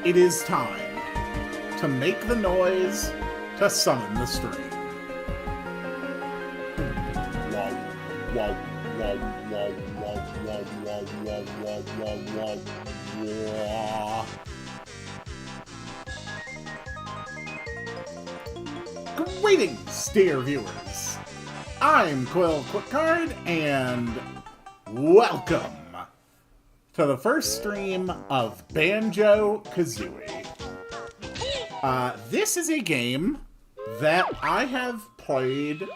It is time to make the noise to summon the stream. Greetings, dear viewers. I'm Quill Quickcard, and welcome to the first stream of Banjo-Kazooie. This is a game that I have played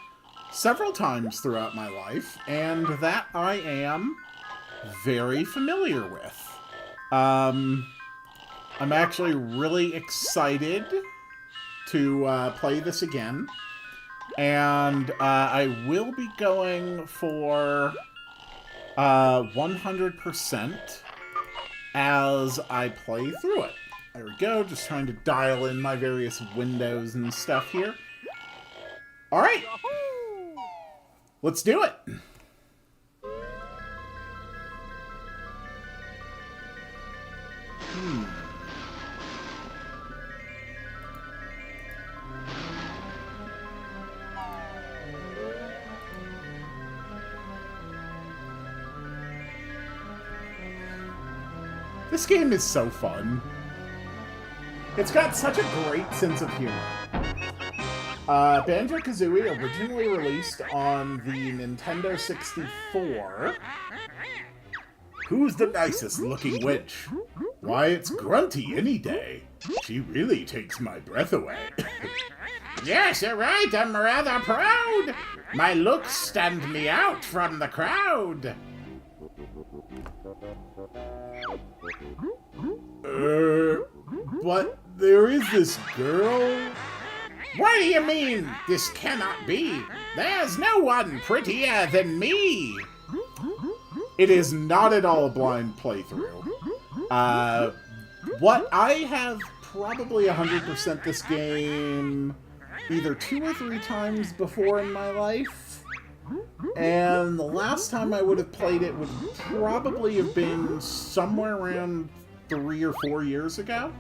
several times throughout my life, and that I am very familiar with. I'm actually really excited to play this again, and I will be going for 100% as I play through it. There we go, just trying to dial in my various windows and stuff here. Alright, let's do it! This game is so fun. It's got such a great sense of humor. Banjo-Kazooie originally released on the Nintendo 64. Who's the nicest looking witch? Why, it's Grunty any day. She really takes my breath away. Yes, you're right, I'm rather proud. My looks stand me out from the crowd. But there is this girl? What do you mean, this cannot be? There's no one prettier than me! It is not at all a blind playthrough. What I have probably 100% this game either 2 or 3 times before in my life. And the last time I would have played it would probably have been somewhere around 3 or 4 years ago.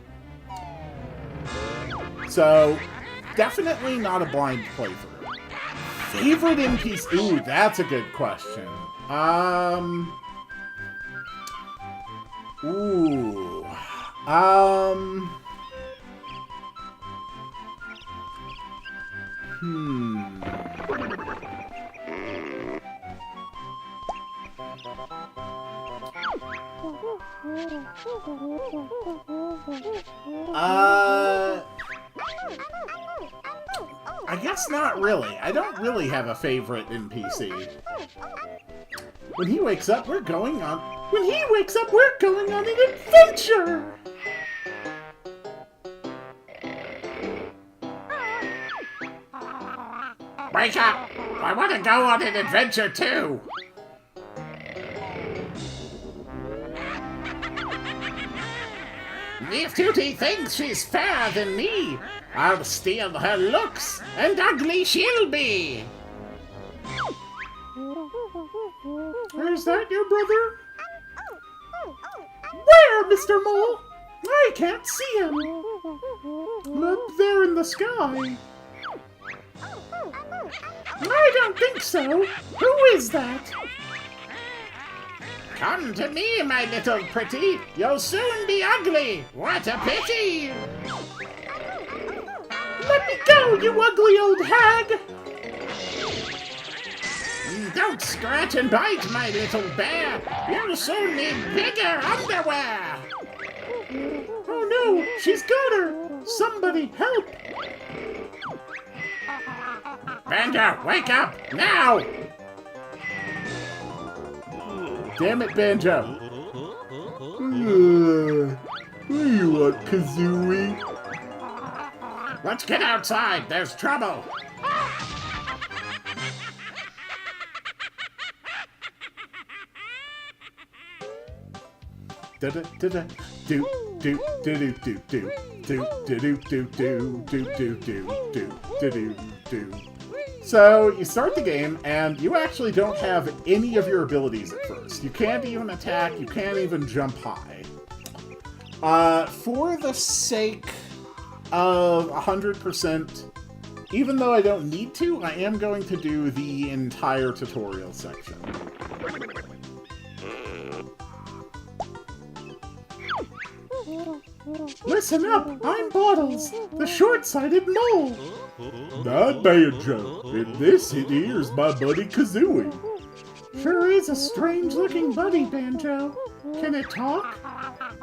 So, definitely not a blind playthrough. Favorite NPC? Ooh, that's a good question. I guess not really. I don't really have a favorite NPC. When he wakes up, we're going on an adventure! Wake up! I want to go on an adventure too! If Tootie thinks she's fairer than me, I'll steal her looks, and ugly she'll be! Is that your brother? Where, Mr. Mole? I can't see him. Up there in the sky. I don't think so. Who is that? Come to me, my little pretty. You'll soon be ugly. What a pity! Let me go, you ugly old hag! Don't scratch and bite, my little bear. You'll soon need bigger underwear. Oh no, she's got her. Somebody help. Banjo, wake up, now! Damn it, Banjo. What do you want, Kazooie? Let's get outside, there's trouble. Da da da da do do do do do do do do do do do do do do do do. So, you start the game, and you actually don't have any of your abilities at first. You can't even attack, you can't even jump high. For the sake of 100%, even though I don't need to, I am going to do the entire tutorial section. Listen up, I'm Bottles, the short-sighted mole. Not Banjo, and this here's my buddy Kazooie. Sure is a strange-looking buddy, Banjo. Can it talk?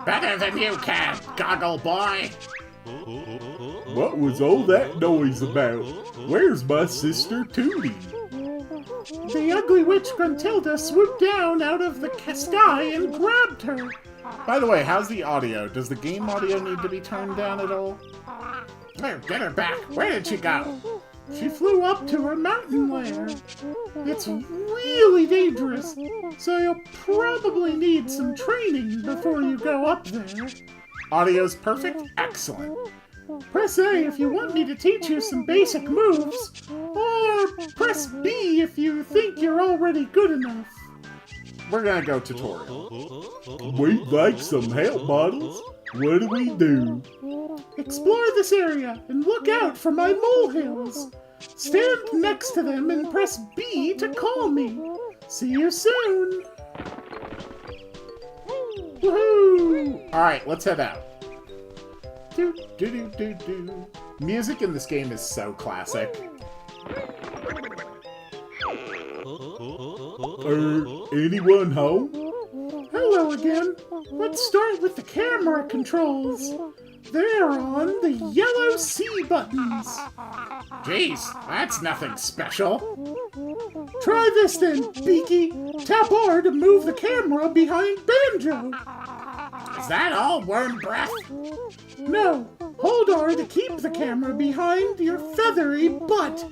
Better than you can, Goggle Boy! What was all that noise about? Where's my sister Tootie? The ugly witch Gruntilda swooped down out of the sky and grabbed her. By the way, how's the audio? Does the game audio need to be turned down at all? Here, get her back. Where did she go? She flew up to her mountain lair. It's really dangerous, so you'll probably need some training before you go up there. Audio's perfect? Excellent. Press A if you want me to teach you some basic moves, or press B if you think you're already good enough. We're gonna go tutorial. We'd like some help, Bottles. What do we do? Explore this area and look out for my molehills. Stand next to them and press B to call me. See you soon. Woohoo! Alright, let's head out. Do, do, do, do, do. Music in this game is so classic. Anyone home? Hello again. Let's start with the camera controls. They're on the yellow C buttons. Jeez, that's nothing special. Try this then, Beaky. Tap R to move the camera behind Banjo. Is that all worm breath? No, hold R to keep the camera behind your feathery butt.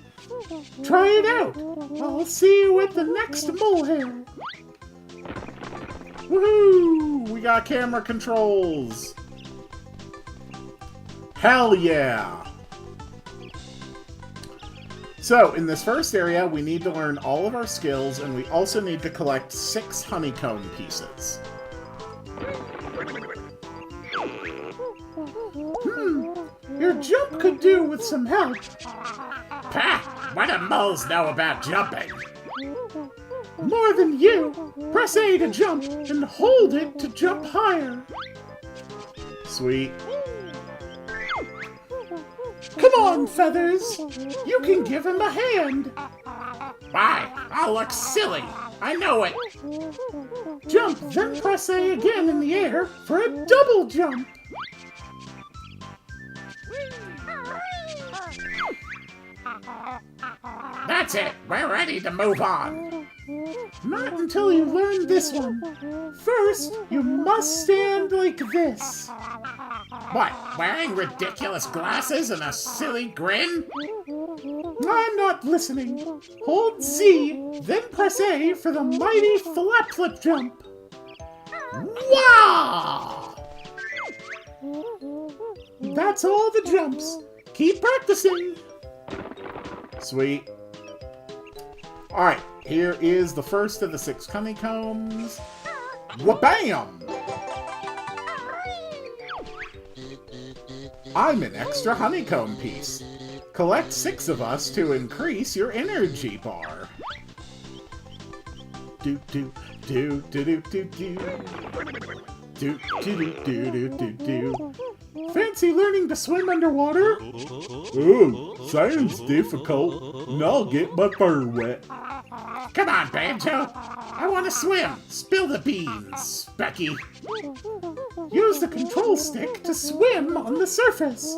Try it out. I'll see you at the next molehill. Woohoo! We got camera controls. Hell yeah! So, in this first area, we need to learn all of our skills, and we also need to collect 6 honeycomb pieces. Your jump could do with some help. Pah! What do moles know about jumping? More than you! Press A to jump, and hold it to jump higher. Sweet. Come on, Feathers! You can give him a hand! Why? I'll look silly. I know it. Jump, then press A again in the air for a double jump! That's it. We're ready to move on. Not until you learn this one. First, you must stand like this. What, wearing ridiculous glasses and a silly grin? I'm not listening. Hold Z, then press A for the mighty flip jump. Wow! That's all the jumps. Keep practicing. Sweet. Alright, here is the first of the 6 honeycombs. Wha-bam! I'm an extra honeycomb piece. Collect 6 of us to increase your energy bar. Do do do do do do do. Do do do do do do. Fancy learning to swim underwater? Oh, sounds difficult, and I'll get my fur wet. Come on, Banjo. I want to swim. Spill the beans, Becky. Use the control stick to swim on the surface.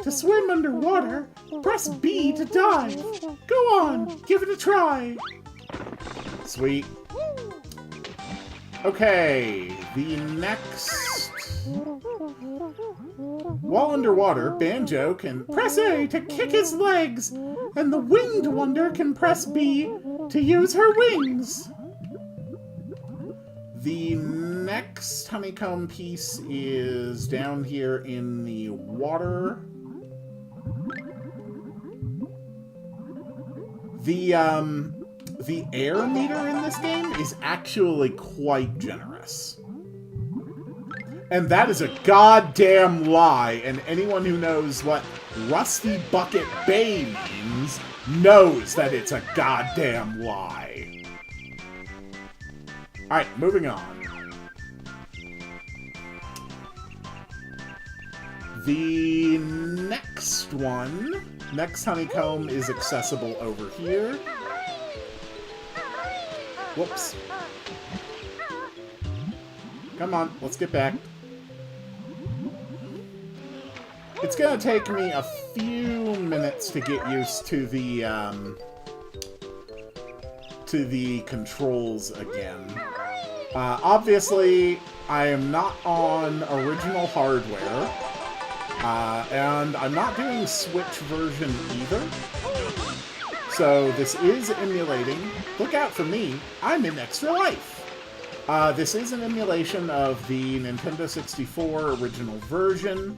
To swim underwater, press B to dive. Go on, give it a try. Sweet. Okay, the next... While underwater, Banjo can press A to kick his legs, and the Winged Wonder can press B to use her wings. The next honeycomb piece is down here in the water. The air meter in this game is actually quite generous. And that is a goddamn lie, and anyone who knows what Rusty Bucket Bay means knows that it's a goddamn lie. Alright, moving on. The next honeycomb is accessible over here. Whoops. Come on, let's get back. It's gonna take me a few minutes to get used to the controls again. Obviously, I am not on original hardware, and I'm not doing Switch version either. So this is emulating. Look out for me, I'm in Extra Life. This is an emulation of the Nintendo 64 original version.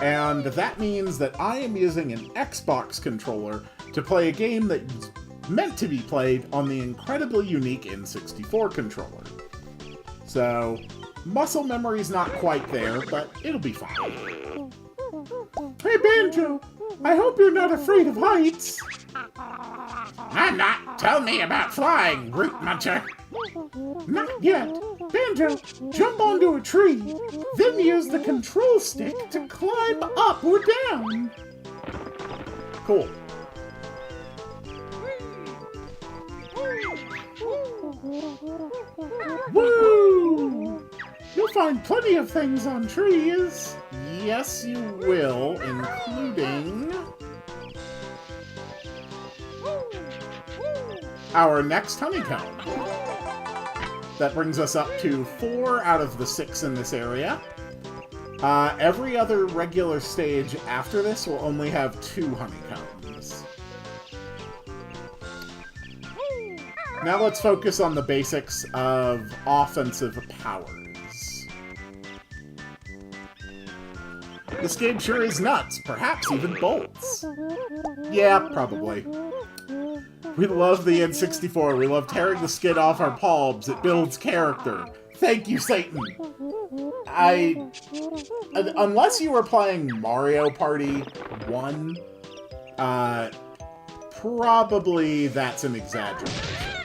And that means that I am using an Xbox controller to play a game that's meant to be played on the incredibly unique N64 controller. So, muscle memory's not quite there, but it'll be fine. Hey Banjo, I hope you're not afraid of heights. I'm not. Tell me about flying, root muncher. Not yet. Banjo, jump onto a tree, then use the control stick to climb up or down. Cool. Woo! You'll find plenty of things on trees. Yes, you will, including our next honeycomb. That brings us up to 4 out of the 6 in this area. Every other regular stage after this will only have 2 honeycombs. Now let's focus on the basics of offensive powers. This game sure is nuts, perhaps even bolts. Yeah, probably. We love the N64. We love tearing the skin off our palms. It builds character. Thank you, Satan. Unless you were playing Mario Party 1, probably that's an exaggeration.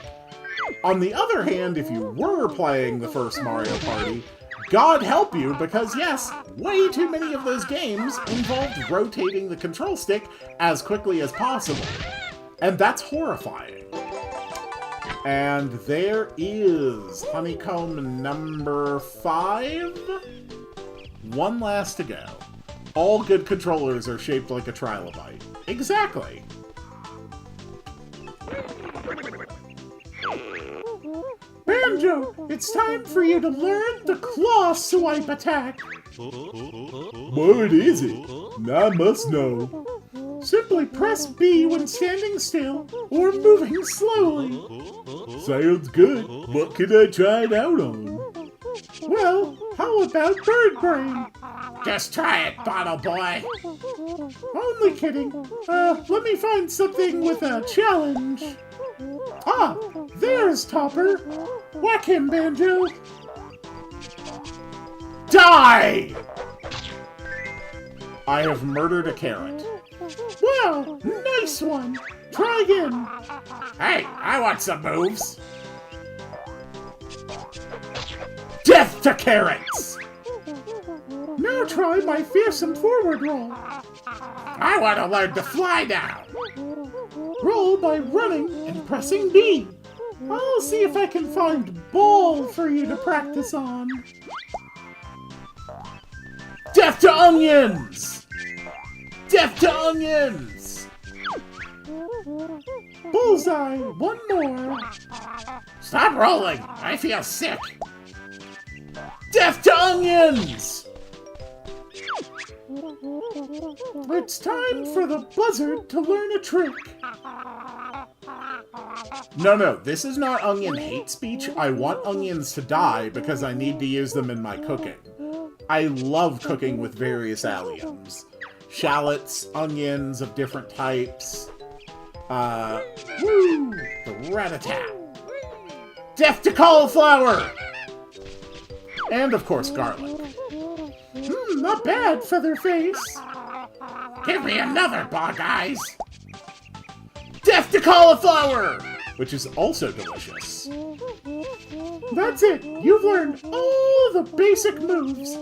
On the other hand, if you were playing the first Mario Party, God help you, because yes, way too many of those games involved rotating the control stick as quickly as possible. And that's horrifying. And there is honeycomb number 5. One last to go. All good controllers are shaped like a trilobite. Exactly. Banjo, it's time for you to learn the claw swipe attack. What is it? I must know. Simply press B when standing still or moving slowly. Sounds good. What can I try it out on? Well, how about bird brain? Just try it, bottle boy. Only kidding. Let me find something with a challenge. Ah, there's Topper. Whack him, Banjo. Die! I have murdered a carrot. Wow, nice one. Try again. Hey, I want some moves. Death to carrots! Now try my fearsome forward roll. I want to learn to fly now. Roll by running and pressing B. I'll see if I can find ball for you to practice on. Death to onions! Death to onions! Bullseye, one more. Stop rolling. I feel sick. Death to onions! It's time for the buzzard to learn a trick. No, this is not onion hate speech. I want onions to die because I need to use them in my cooking. I love cooking with various alliums. Shallots, onions of different types. The rat-a-tat. Death to cauliflower! And, of course, garlic. Not bad, Featherface. Give me another, Bog Eyes. Death to cauliflower! Which is also delicious. That's it. You've learned all the basic moves.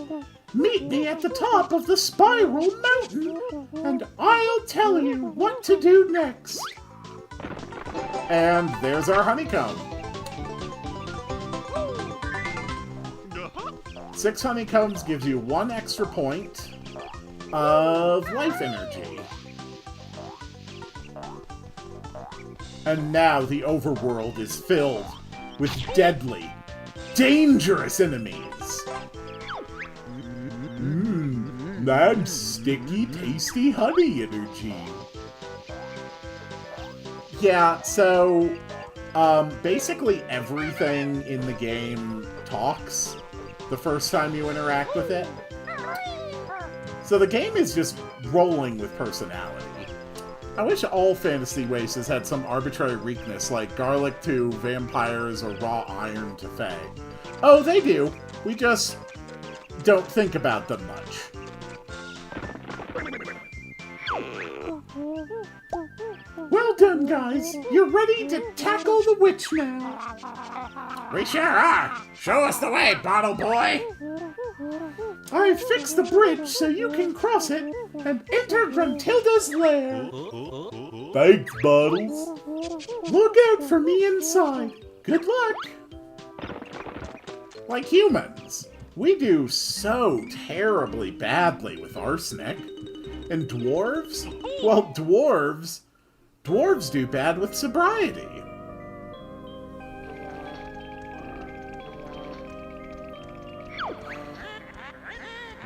Meet me at the top of the spiral mountain, and I'll tell you what to do next. And there's our honeycomb. 6 honeycombs gives you 1 extra point of life energy. And now the overworld is filled with deadly, dangerous enemies. That's sticky, tasty honey energy. Yeah, so basically everything in the game talks the first time you interact with it. So the game is just rolling with personality. I wish all Fantasy Wastes had some arbitrary weakness like garlic to vampires or raw iron to fae. Oh, they do. We just don't think about them much. Well done, guys. You're ready to tackle the witch now. We sure are. Show us the way, Bottle Boy. I've fixed the bridge so you can cross it and enter Gruntilda's lair. Thanks, Bottles. Look out for me inside. Good luck. Like humans, we do so terribly badly with arsenic. And dwarves? Well, dwarves do bad with sobriety.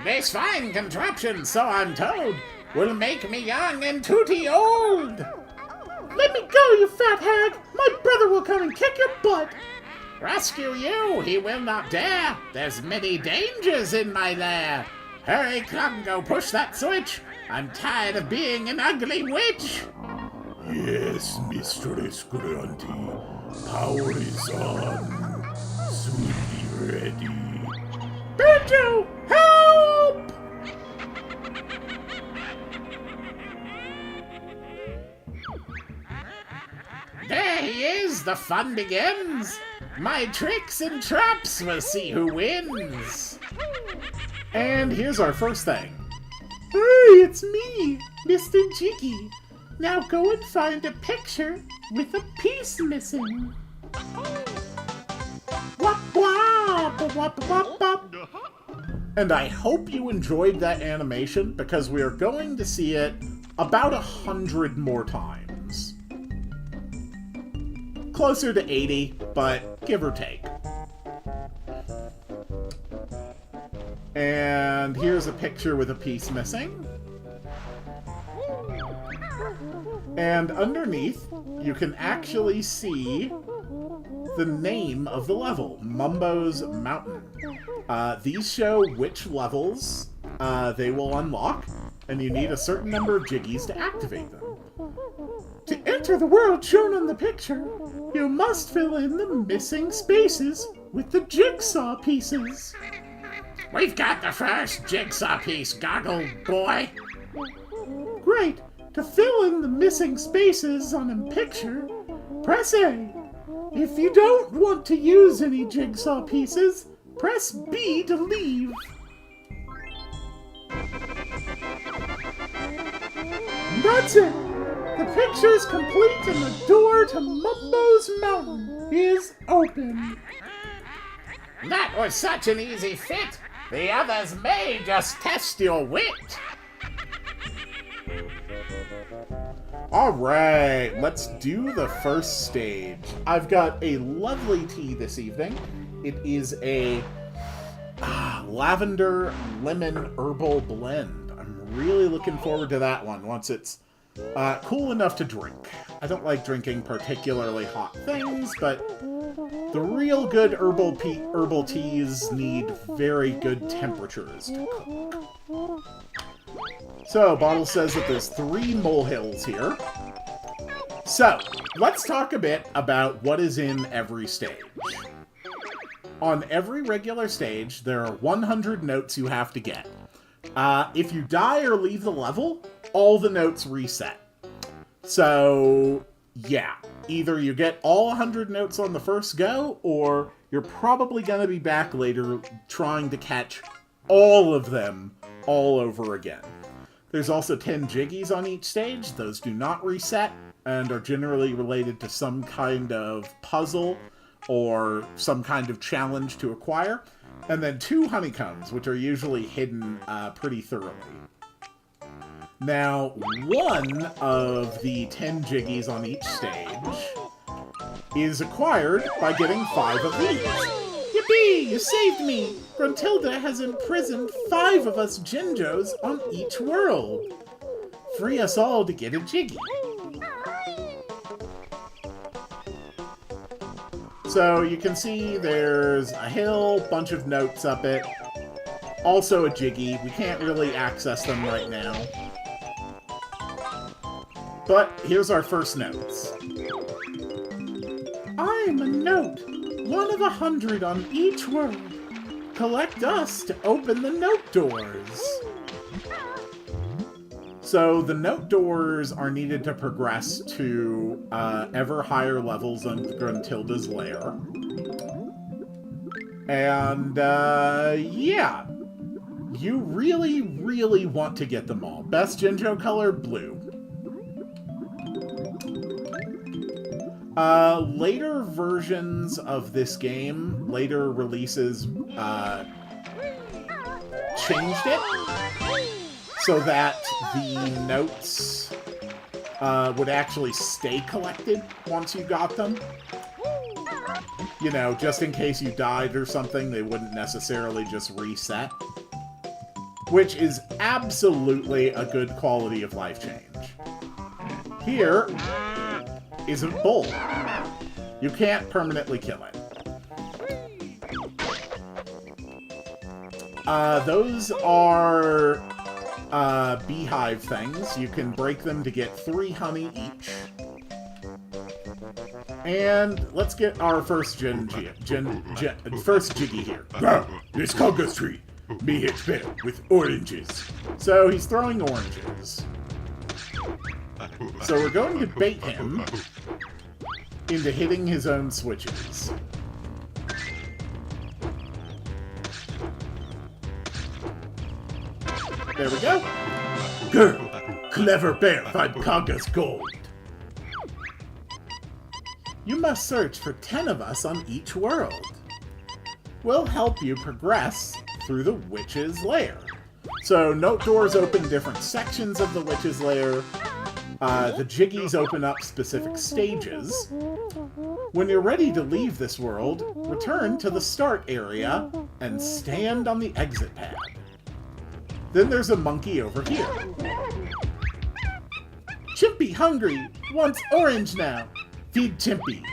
This fine contraption, so I'm told, will make me young and tooty old. Let me go, you fat hag. My brother will come and kick your butt. Rescue you, he will not dare. There's many dangers in my lair. Hurry, come, go push that switch. I'm tired of being an ugly witch. Yes, Mistress Grunty. Power is on. Soon be ready. Banjo, help! There he is, the fun begins. My tricks and traps will see who wins. And here's our first thing. Hey, it's me, Mr. Jiggy. Now go and find a picture with a piece missing. Wop wop, wop wop wop. And I hope you enjoyed that animation because we are going to see it about 100 more times. Closer to 80, but give or take. And here's a picture with a piece missing. And underneath, you can actually see the name of the level, Mumbo's Mountain. These show which levels they will unlock, and you need a certain number of jiggies to activate them. To enter the world shown on the picture, you must fill in the missing spaces with the jigsaw pieces. We've got the first jigsaw piece, Goggle Boy. Great! To fill in the missing spaces on a picture, press A. If you don't want to use any jigsaw pieces, press B to leave. That's it! The picture's complete and the door to Mumbo's Mountain is open. That was such an easy fit. The others may just test your wit. Alright, let's do the first stage. I've got a lovely tea this evening. It is a lavender lemon herbal blend. I'm really looking forward to that one once it's cool enough to drink. I don't like drinking particularly hot things, but the real good herbal teas need very good temperatures to cook. So, Bottle says that there's 3 molehills here. So, let's talk a bit about what is in every stage. on every regular stage, there are 100 notes you have to get. If you die or leave the level, all the notes reset. So, yeah. Either you get all 100 notes on the first go, or you're probably going to be back later trying to catch all of them all over again. There's also 10 jiggies on each stage. Those do not reset and are generally related to some kind of puzzle or some kind of challenge to acquire. And then 2 honeycombs, which are usually hidden pretty thoroughly. Now, one of the 10 jiggies on each stage is acquired by getting 5 of these. Yippee! You saved me! Gruntilda has imprisoned 5 of us Jinjos on each world. Free us all to get a jiggy. So you can see there's a hill, bunch of notes up it, also a jiggy. We can't really access them right now. But here's our first notes. I'm a note, 1 of 100 on each world. Collect us to open the note doors. So the note doors are needed to progress to ever higher levels on Gruntilda's lair. And yeah, you really, really want to get them all. Best Jinjo color, blue. Later versions of this game, later releases, changed it so that the notes would actually stay collected once you got them. You know, just in case you died or something, they wouldn't necessarily just reset. Which is absolutely a good quality of life change. Here is a bull. You can't permanently kill it. Those are beehive things. You can break them to get 3 honey each. And let's get our first first jiggy here. This Conga's tree. Me hits better with oranges. So he's throwing oranges. So we're going to bait him into hitting his own switches. There we go. Girl, clever bear find Conga's gold. You must search for 10 of us on each world. We'll help you progress through the witch's lair. So note doors open different sections of the witch's lair. The jiggies open up specific stages. When you're ready to leave this world, return to the start area and stand on the exit pad. Then there's a monkey over here. Chimpy hungry, wants orange now. Feed Chimpy.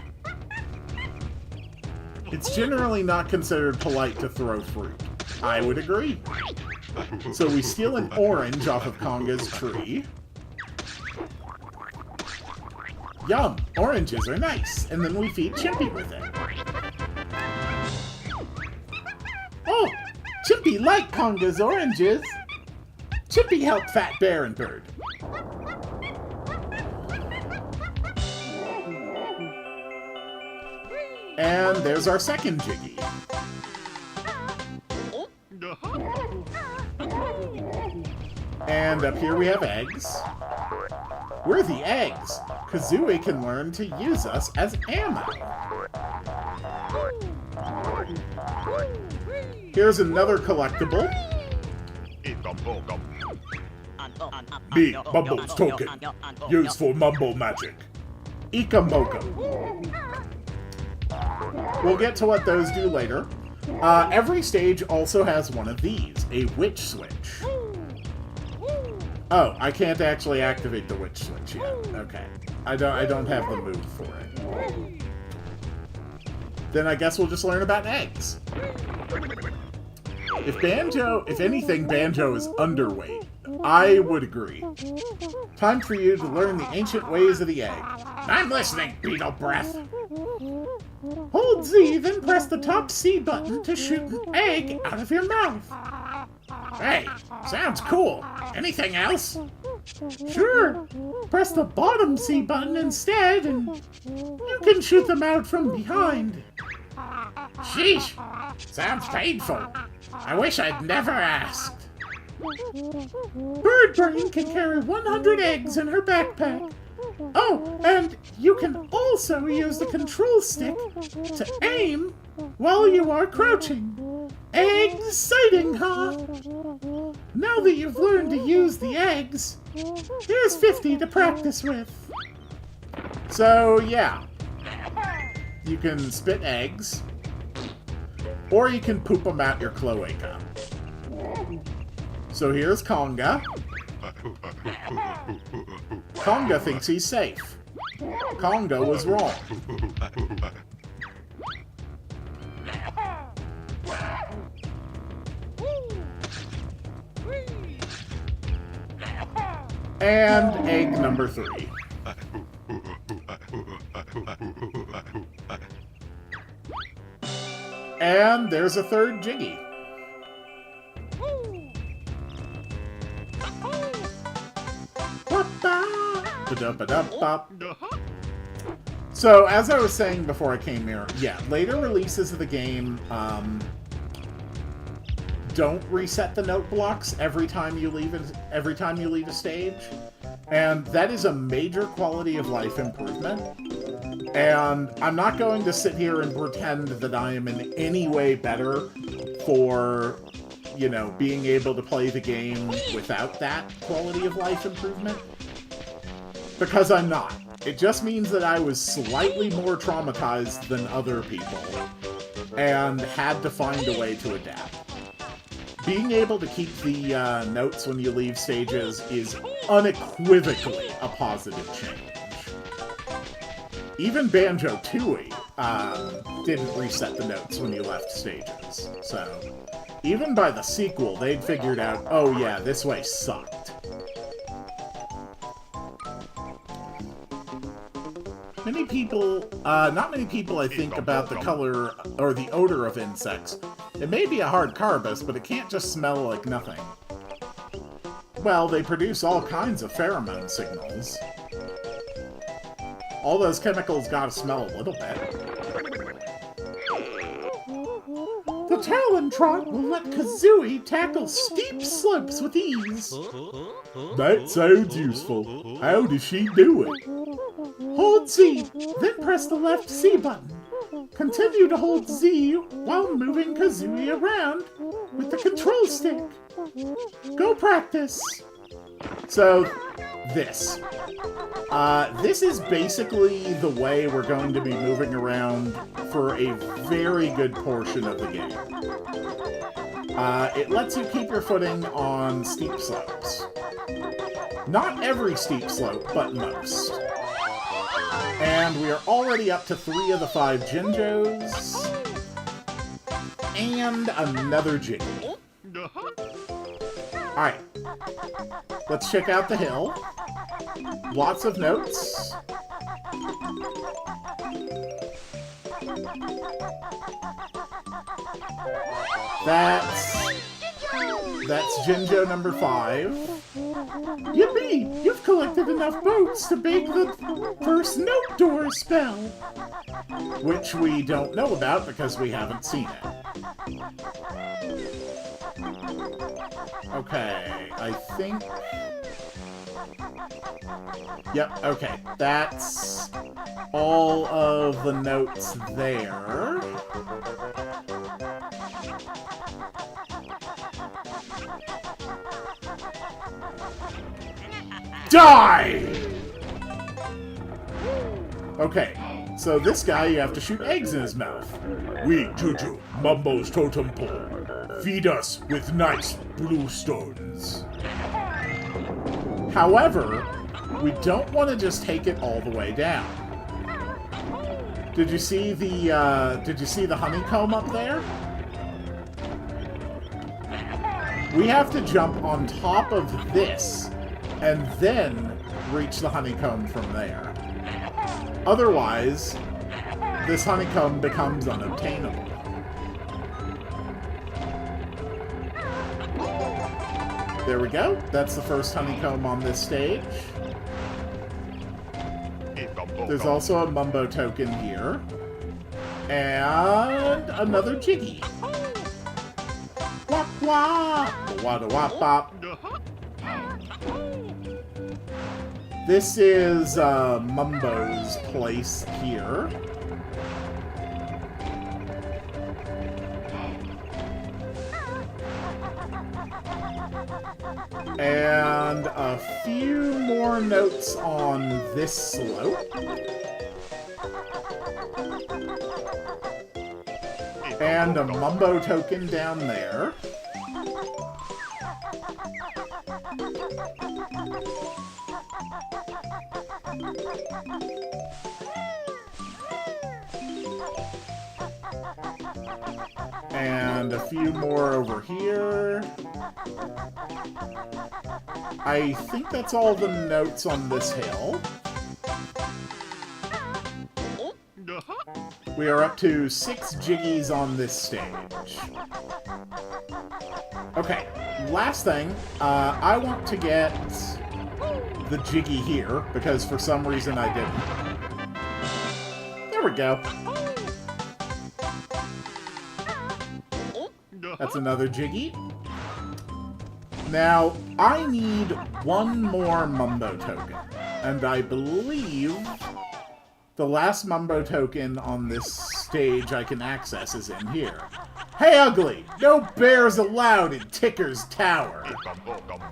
It's generally not considered polite to throw fruit. I would agree. So we steal an orange off of Conga's tree. Yum! Oranges are nice, and then we feed Chimpy with it. Oh! Chimpy liked Conga's oranges! Chimpy helped Fat Bear and Bird. And there's our second jiggy. And up here we have eggs. We're the eggs. Kazooie can learn to use us as ammo. Here's another collectible. Me, Mumble's token. Used for mumble magic. Ikamoka. We'll get to what those do later. Every stage also has one of these, a witch switch. Oh, I can't actually activate the witch switch yet. Okay. I don't have the move for it. Then I guess we'll just learn about eggs. If anything, Banjo is underweight. I would agree. Time for you to learn the ancient ways of the egg. I'm listening, beetle breath. Hold Z, then press the top C button to shoot an egg out of your mouth. Hey, sounds cool. Anything else? Sure. Press the bottom C button instead, and you can shoot them out from behind. Sheesh, sounds painful. I wish I'd never asked. Bird Brain can carry 100 eggs in her backpack. Oh, and you can also use the control stick to aim while you are crouching. Exciting, huh? Now that you've learned to use the eggs, here's 50 to practice with. So, yeah. You can spit eggs, or you can poop them out your cloaca. So here's Conga. Conga thinks he's safe. Conga was wrong. And egg number 3. And there's a third Jiggy. So, as I was saying before I came here, yeah, later releases of the game don't reset the note blocks every time you leave a stage, and that is a major quality of life improvement. And I'm not going to sit here and pretend that I am in any way better for, you know, being able to play the game without that quality of life improvement. Because I'm not. It just means that I was slightly more traumatized than other people, and had to find a way to adapt. Being able to keep the notes when you leave stages is unequivocally a positive change. Even Banjo-Kazooie didn't reset the notes when you left stages, so even by the sequel, they'd figured out, oh yeah, this way sucked. Many people, not many people, I think, about the color or the odor of insects. It may be a hard carbus, but it can't just smell like nothing. Well, they produce all kinds of pheromone signals. All those chemicals gotta smell a little bit. The Talon-Trot will let Kazooie tackle steep slopes with ease. That sounds useful. How does she do it? Hold Z, then press the left C button. Continue to hold Z while moving Kazooie around with the control stick. Go practice. So, this. This is basically the way we're going to be moving around for a very good portion of the game. It lets you keep your footing on steep slopes. Not every steep slope, but most. And we are already up to 3 of the 5 Jinjos. And another Jiggy. Alright. Let's check out the hill. Lots of notes. That's Jinjo number 5. Yippee! You've collected enough boats to bake the first note door spell. Which we don't know about because we haven't seen it. Okay, I think... Yep, okay. That's all of the notes there. Die! Okay, so this guy, you have to shoot eggs in his mouth. We, Juju, Mumbo's totem pole. Feed us with nice blue stones. However, we don't want to just take it all the way down. Did you see the honeycomb up there? We have to jump on top of this and then reach the honeycomb from there. Otherwise, this honeycomb becomes unobtainable. There we go. That's the first honeycomb on this stage. There's also a Mumbo token here. And another Jiggy. Wop wop! Wada wop bop. This is Mumbo's place here. And a few more notes on this slope. And a Mumbo token down there. And a few more over here. I think that's all the notes on this hill. We are up to 6 Jiggies on this stage. Okay, last thing, I want to get the Jiggy here, because for some reason I didn't. There we go. That's another Jiggy. Now, I need one more Mumbo token, and I believe the last Mumbo token on this stage I can access is in here. Hey, Ugly! No bears allowed in Ticker's Tower!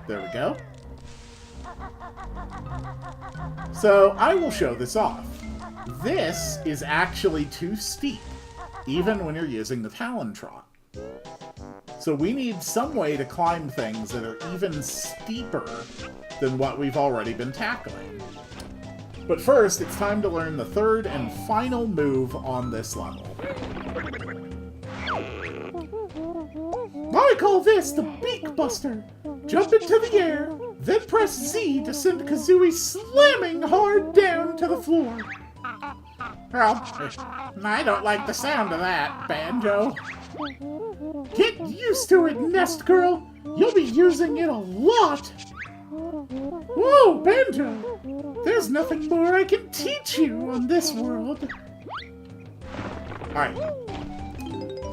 There we go. So, I will show this off. This is actually too steep, even when you're using the Talon Trot. So we need some way to climb things that are even steeper than what we've already been tackling. But first, it's time to learn the third and final move on this level. I call this the Beak Buster. Jump into the air, then press Z to send Kazooie slamming hard down to the floor. Well, I don't like the sound of that, Banjo. Get used to it, Nest Girl. You'll be using it a lot. Whoa, Banjo. There's nothing more I can teach you on this world. Alright.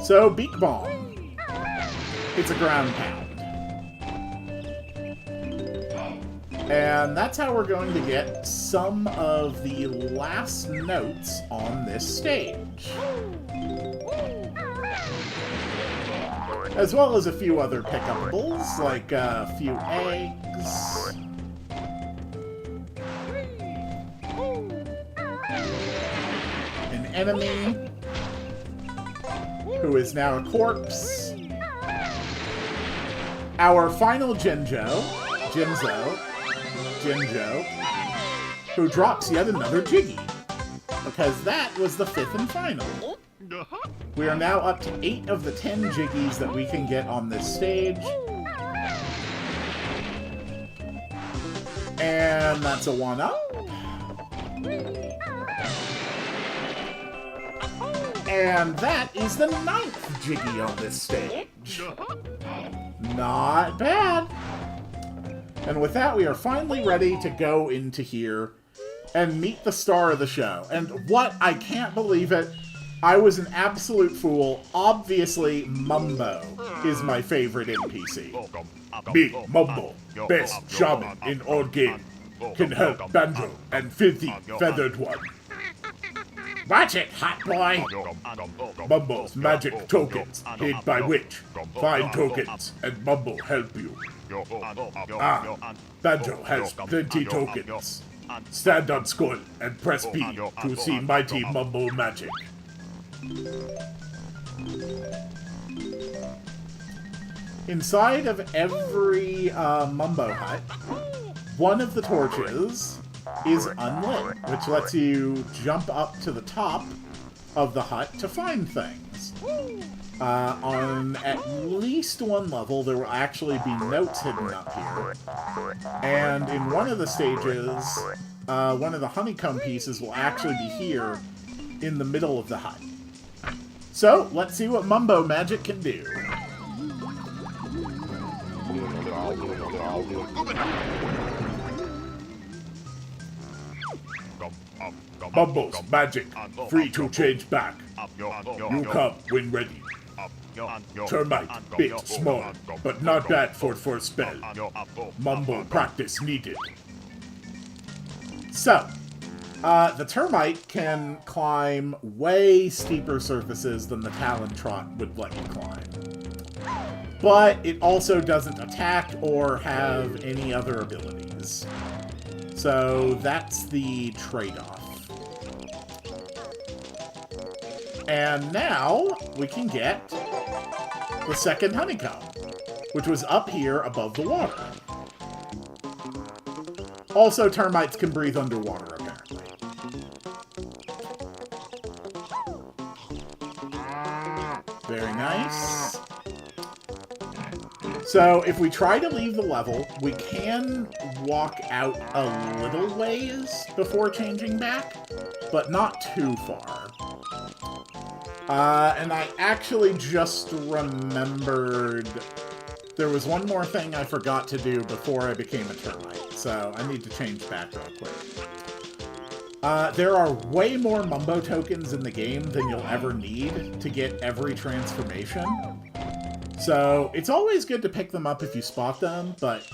So, Beak Bomb. It's a ground pound. And that's how we're going to get some of the last notes on this stage. As well as a few other pickupables, like a few eggs. An enemy, who is now a corpse. Our final Jinjo, who drops yet another Jiggy, because that was the 5th and final. We are now up to 8 of the 10 Jiggies that we can get on this stage. And that's a 1-up. And that is the 9th Jiggy on this stage. Not bad. And with that, we are finally ready to go into here and meet the star of the show. And what? I can't believe it. I was an absolute fool. Obviously, Mumbo is my favorite NPC. Me, Mumbo, best shaman in all game. Can help Banjo and Filthy Feathered One. Watch it, hot boy! Mumbo's magic tokens hid by witch. Find tokens and Mumbo help you. Banjo has plenty tokens. Stand on Skull and press P to see mighty Mumbo magic. Inside of every Mumbo hut, one of the torches is unlit, which lets you jump up to the top of the hut to find things. On at least one level, there will actually be notes hidden up here. And in one of the stages, one of the honeycomb pieces will actually be here, in the middle of the hut. So, let's see what Mumbo Magic can do. Mumbo's magic, free to change back. You come when ready. Termite, big, small, but not bad for spell. Mumbo practice needed. So, the termite can climb way steeper surfaces than the Talontrot would let you climb. But it also doesn't attack or have any other abilities. So that's the trade-off. And now we can get the second honeycomb, which was up here above the water. Also, termites can breathe underwater, apparently. Very nice. So, if we try to leave the level, we can walk out a little ways before changing back, but not too far. And I actually just remembered there was one more thing I forgot to do before I became a termite, so I need to change back real quick. There are way more Mumbo tokens in the game than you'll ever need to get every transformation. So it's always good to pick them up if you spot them, but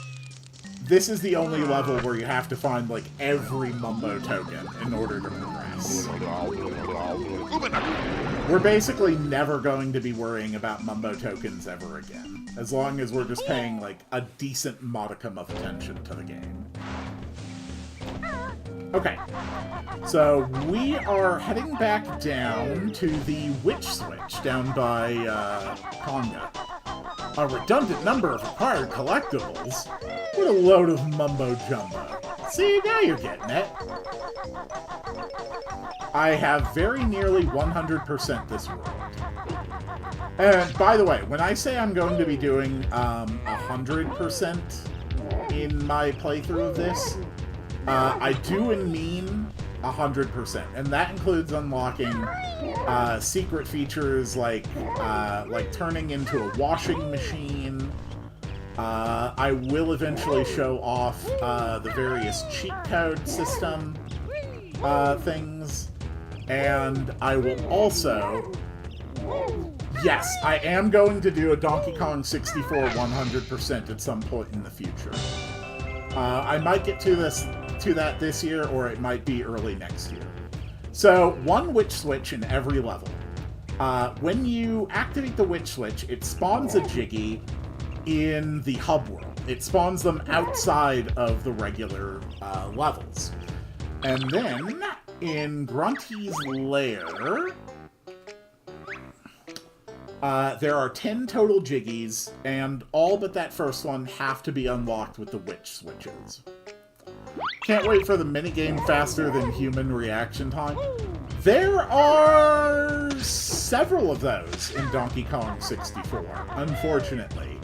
this is the only level where you have to find, like, every Mumbo token in order to progress. We're basically never going to be worrying about Mumbo tokens ever again, as long as we're just paying, like, a decent modicum of attention to the game. Okay, so we are heading back down to the Witch Switch down by Conga. A redundant number of required collectibles? What a load of mumbo-jumbo. See, now you're getting it. I have very nearly 100% this world. And by the way, when I say I'm going to be doing 100% in my playthrough of this, I do mean 100%, and that includes unlocking secret features like turning into a washing machine. I will eventually show off the various cheat code system things, and I will also... Yes, I am going to do a Donkey Kong 64 100% at some point in the future. I might get to that this year, or it might be early next year. So, one Witch Switch in every level. When you activate the Witch Switch, it spawns a Jiggy in the hub world. It spawns them outside of the regular levels. And then, in Grunty's lair, there are 10 total Jiggies, and all but that first one have to be unlocked with the Witch Switches. Can't wait for the minigame faster than human reaction time. There are several of those in Donkey Kong 64, unfortunately.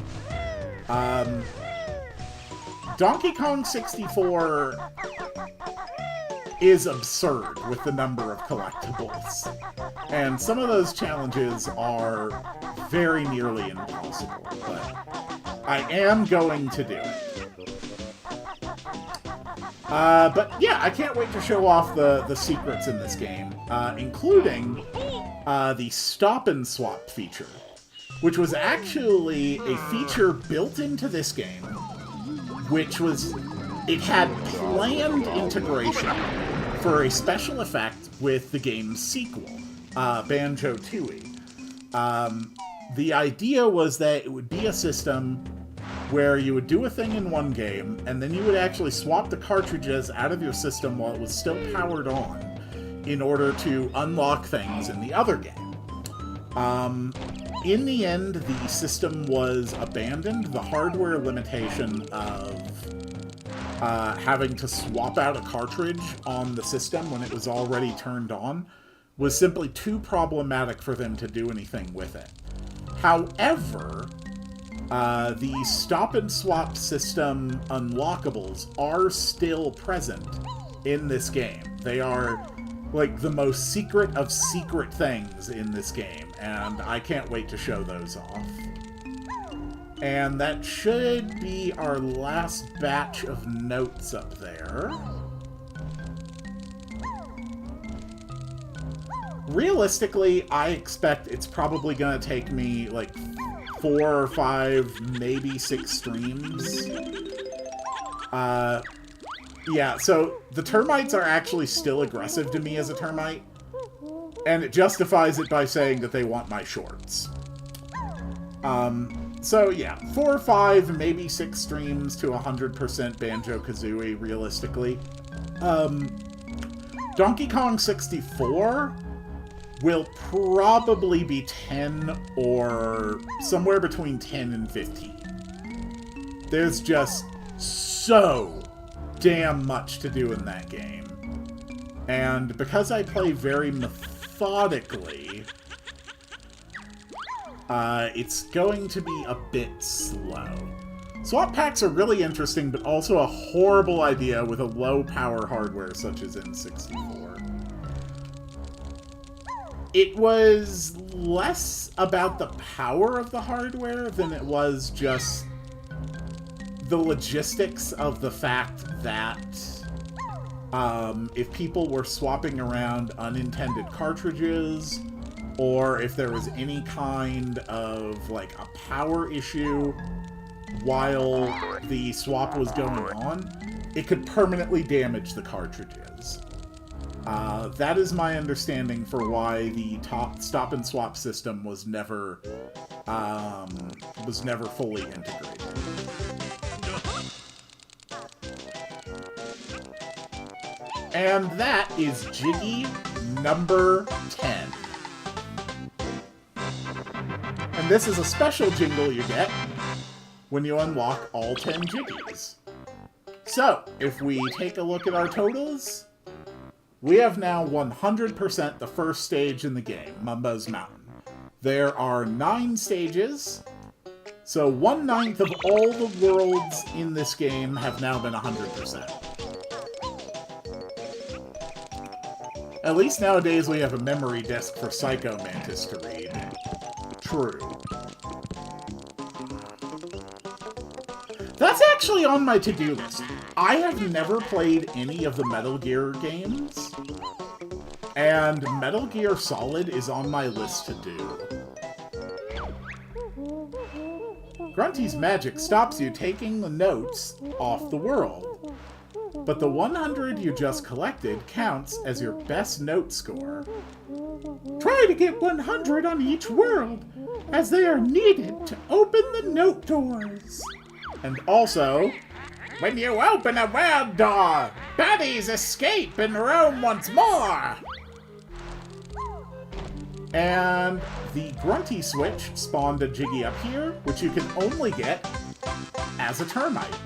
Donkey Kong 64 is absurd with the number of collectibles. And some of those challenges are very nearly impossible, but I am going to do it. But yeah, I can't wait to show off the secrets in this game, including the stop and swap feature, which was actually a feature built into this game, which was, it had planned integration for a special effect with the game's sequel, Banjo-Tooie. The idea was that it would be a system where you would do a thing in one game, and then you would actually swap the cartridges out of your system while it was still powered on, in order to unlock things in the other game. In the end, the system was abandoned. The hardware limitation of having to swap out a cartridge on the system when it was already turned on was simply too problematic for them to do anything with it. However, the stop and swap system unlockables are still present in this game. They are like, the most secret of secret things in this game, and I can't wait to show those off. And that should be our last batch of notes up there. Realistically, I expect it's probably gonna take me, like, 4 or 5, maybe 6 streams. Yeah, so the termites are actually still aggressive to me as a termite, and it justifies it by saying that they want my shorts. So yeah, 4 or 5, maybe 6 streams to 100% Banjo-Kazooie, realistically. Donkey Kong 64 will probably be 10 or somewhere between 10 and 15. There's just so damn much to do in that game. And because I play very methodically, it's going to be a bit slow. Swap packs are really interesting, but also a horrible idea with a low-power hardware such as N64. It was less about the power of the hardware than it was just the logistics of the fact that if people were swapping around unintended cartridges, or if there was any kind of, like, a power issue while the swap was going on, it could permanently damage the cartridges. That is my understanding for why the stop and swap system was never fully integrated. And that is Jiggy number 10. And this is a special jingle you get when you unlock all 10 Jiggies. So, if we take a look at our totals, we have now 100% the first stage in the game, Mumbo's Mountain. There are 9 stages, so 1/9 of all the worlds in this game have now been 100%. At least nowadays we have a memory disk for Psycho Mantis to read. True. That's actually on my to-do list. I have never played any of the Metal Gear games, and Metal Gear Solid is on my list to do. Grunty's magic stops you taking the notes off the world, but the 100 you just collected counts as your best note score. Try to get 100 on each world, as they are needed to open the note doors. And also, when you open a world door, baddies escape and roam once more. and the Grunty switch spawned a Jiggy up here, which you can only get as a termite.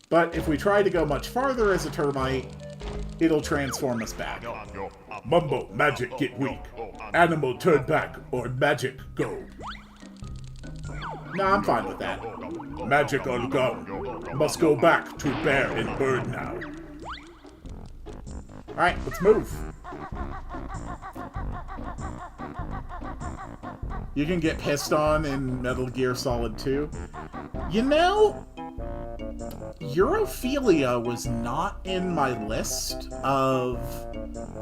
But if we try to go much farther as a termite, it'll transform us back. Mumbo, magic get weak. Animal turn back, or magic go. No, I'm fine with that. Magic all gone. Must go back to bear and bird now. Alright, let's move. You can get pissed on in Metal Gear Solid 2. You know, Europhilia was not in my list of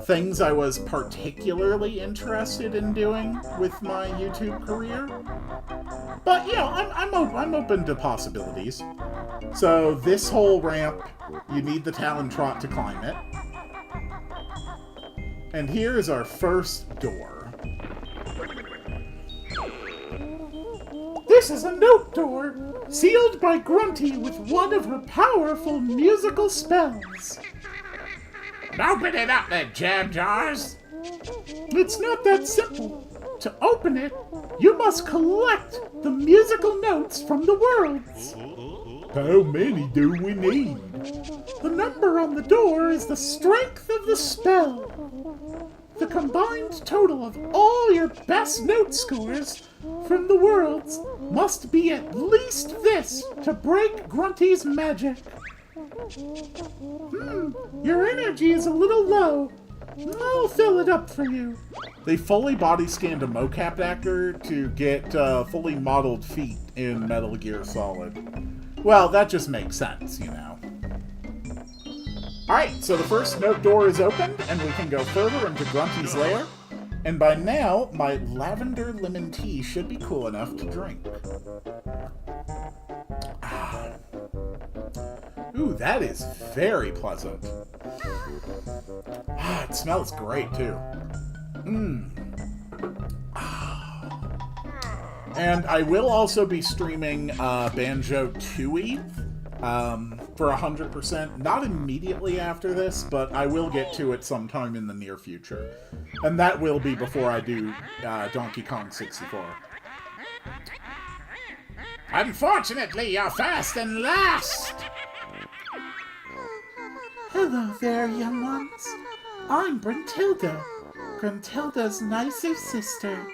things I was particularly interested in doing with my YouTube career. But, you know, I'm open to possibilities. So, this whole ramp, you need the Talon Trot to climb it. And here is our first door. This is a note door, sealed by Grunty with one of her powerful musical spells. Open it up then, jam jars. It's not that simple. To open it, you must collect the musical notes from the worlds. How many do we need? The number on the door is the strength of the spell. The combined total of all your best note scores from the worlds must be at least this to break Grunty's magic. Your energy is a little low. I'll fill it up for you. They fully body scanned a mocap actor to get fully modeled feet in Metal Gear Solid. Well, that just makes sense, you know. Alright, so the first note door is opened, and we can go further into Grunty's lair. And by now, my lavender lemon tea should be cool enough to drink. Ah. Ooh, that is very pleasant. Ah, it smells great, too. Mmm. Ah. And I will also be streaming Banjo-Kazooie for 100%. Not immediately after this, but I will get to it sometime in the near future. And that will be before I do Donkey Kong 64. Unfortunately, you're first and last. Hello there, young ones. I'm Bruntilda, Gruntilda's nicer sister.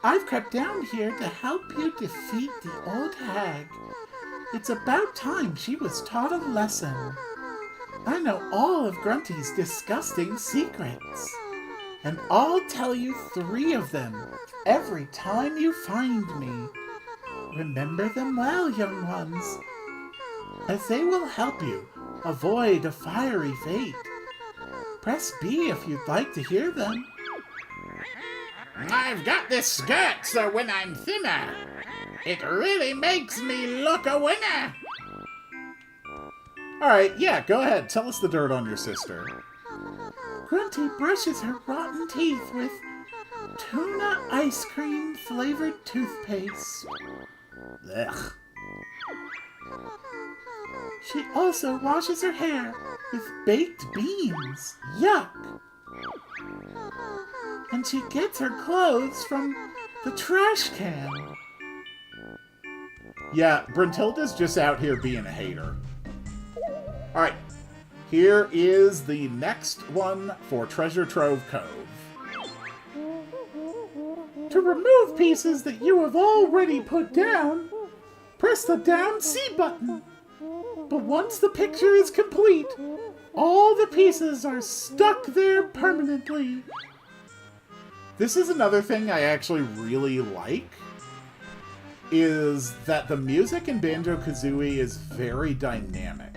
I've crept down here to help you defeat the old hag. It's about time she was taught a lesson. I know all of Grunty's disgusting secrets, and I'll tell you 3 of them every time you find me. Remember them well, young ones, as they will help you avoid a fiery fate. Press B if you'd like to hear them. I've got this skirt so when I'm thinner, it really makes me look a winner. Alright, yeah, go ahead. Tell us the dirt on your sister. Grunty brushes her rotten teeth with tuna ice cream flavored toothpaste. Ugh. She also washes her hair with baked beans. Yuck! And she gets her clothes from the trash can. Yeah, Bruntilda's just out here being a hater. Alright, here is the next one for Treasure Trove Cove. To remove pieces that you have already put down, press the down C button. But once the picture is complete, all the pieces are stuck there permanently. This is another thing I actually really like, is that the music in Banjo-Kazooie is very dynamic.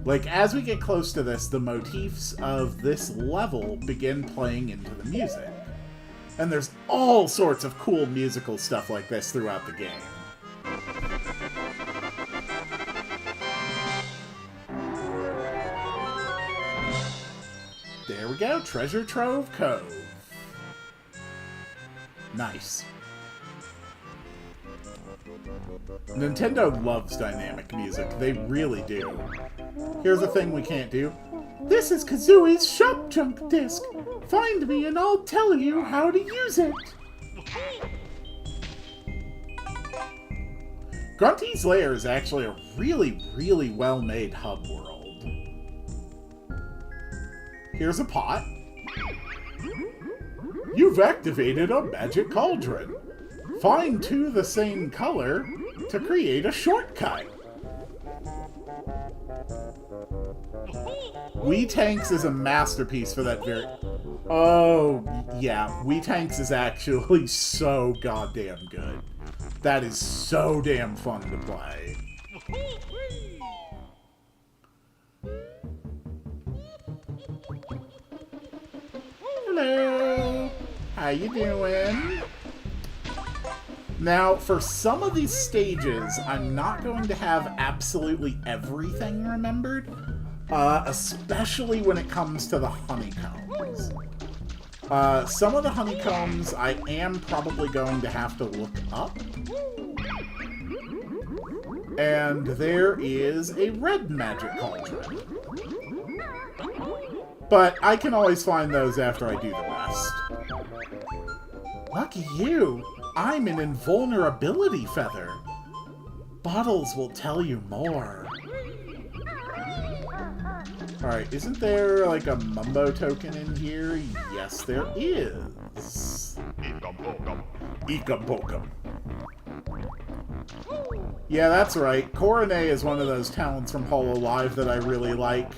Like, as we get close to this, the motifs of this level begin playing into the music. And there's all sorts of cool musical stuff like this throughout the game. There we go, Treasure Trove Cove. Nice. Nintendo loves dynamic music. They really do. Here's a thing we can't do. This is Kazooie's Shop Junk Disc. Find me and I'll tell you how to use it. Grunty's Lair is actually a really, really well-made hub world. Here's a pot. You've activated a magic cauldron. Find 2 the same color to create a shortcut. Wee Tanks is a masterpiece for that very... Oh, yeah. Wee Tanks is actually so goddamn good. That is so damn fun to play. Hello! How you doing? Now, for some of these stages, I'm not going to have absolutely everything remembered, especially when it comes to the honeycombs. Some of the honeycombs I am probably going to have to look up. And there is a red magic cauldron. But I can always find those after I do the rest. Lucky you! I'm an invulnerability feather. Bottles will tell you more. Alright, isn't there like a Mumbo token in here? Yes, there is. Ika-bokum. Yeah, that's right. Coronet is one of those talents from HoloLive that I really like.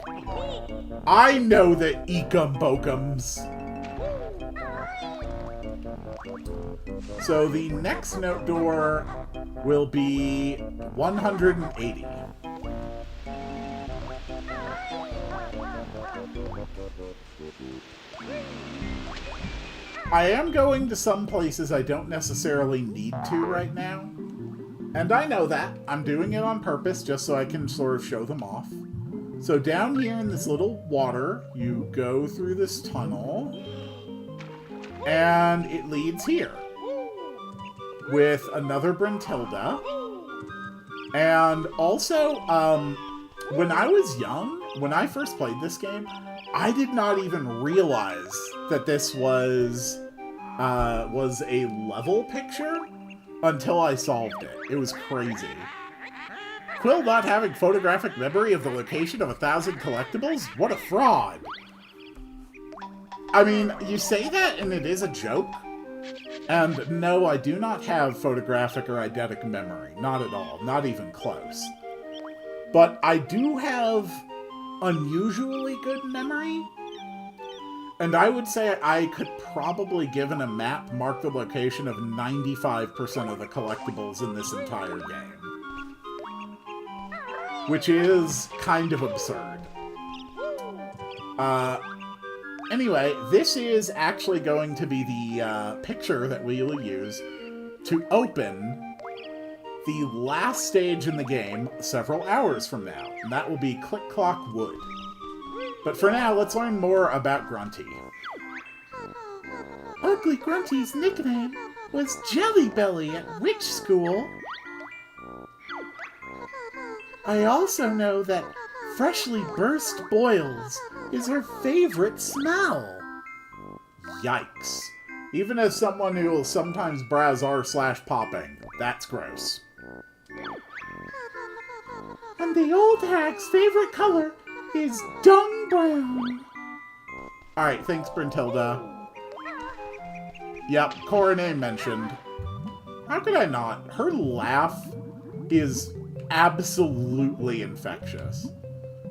I know the Ekum Bokums. So the next note door will be 180. I am going to some places I don't necessarily need to right now. And I know that. I'm doing it on purpose just so I can sort of show them off. So down here in this little water, you go through this tunnel. And it leads here. With another Brintilda. And also, when I was young, when I first played this game, I did not even realize that this was a level picture until I solved it. It was crazy. Quill not having photographic memory of the location of 1,000 collectibles? What a fraud! I mean, you say that and it is a joke. And no, I do not have photographic or eidetic memory. Not at all. Not even close. But I do have unusually good memory. And I would say I could probably, given a map, mark the location of 95% of the collectibles in this entire game. Which is kind of absurd. Anyway, this is actually going to be the picture that we will use to open the last stage in the game several hours from now. And that will be Click Clock Wood. But for now, let's learn more about Grunty. Ugly Grunty's nickname was Jelly Belly at Witch School. I also know that freshly burst boils is her favorite smell. Yikes. Even as someone who will sometimes browse r/popping, that's gross. And the old hag's favorite color is dung brown. Alright, thanks, Brintilda. Yep, Coronet mentioned. How could I not? Her laugh is absolutely infectious.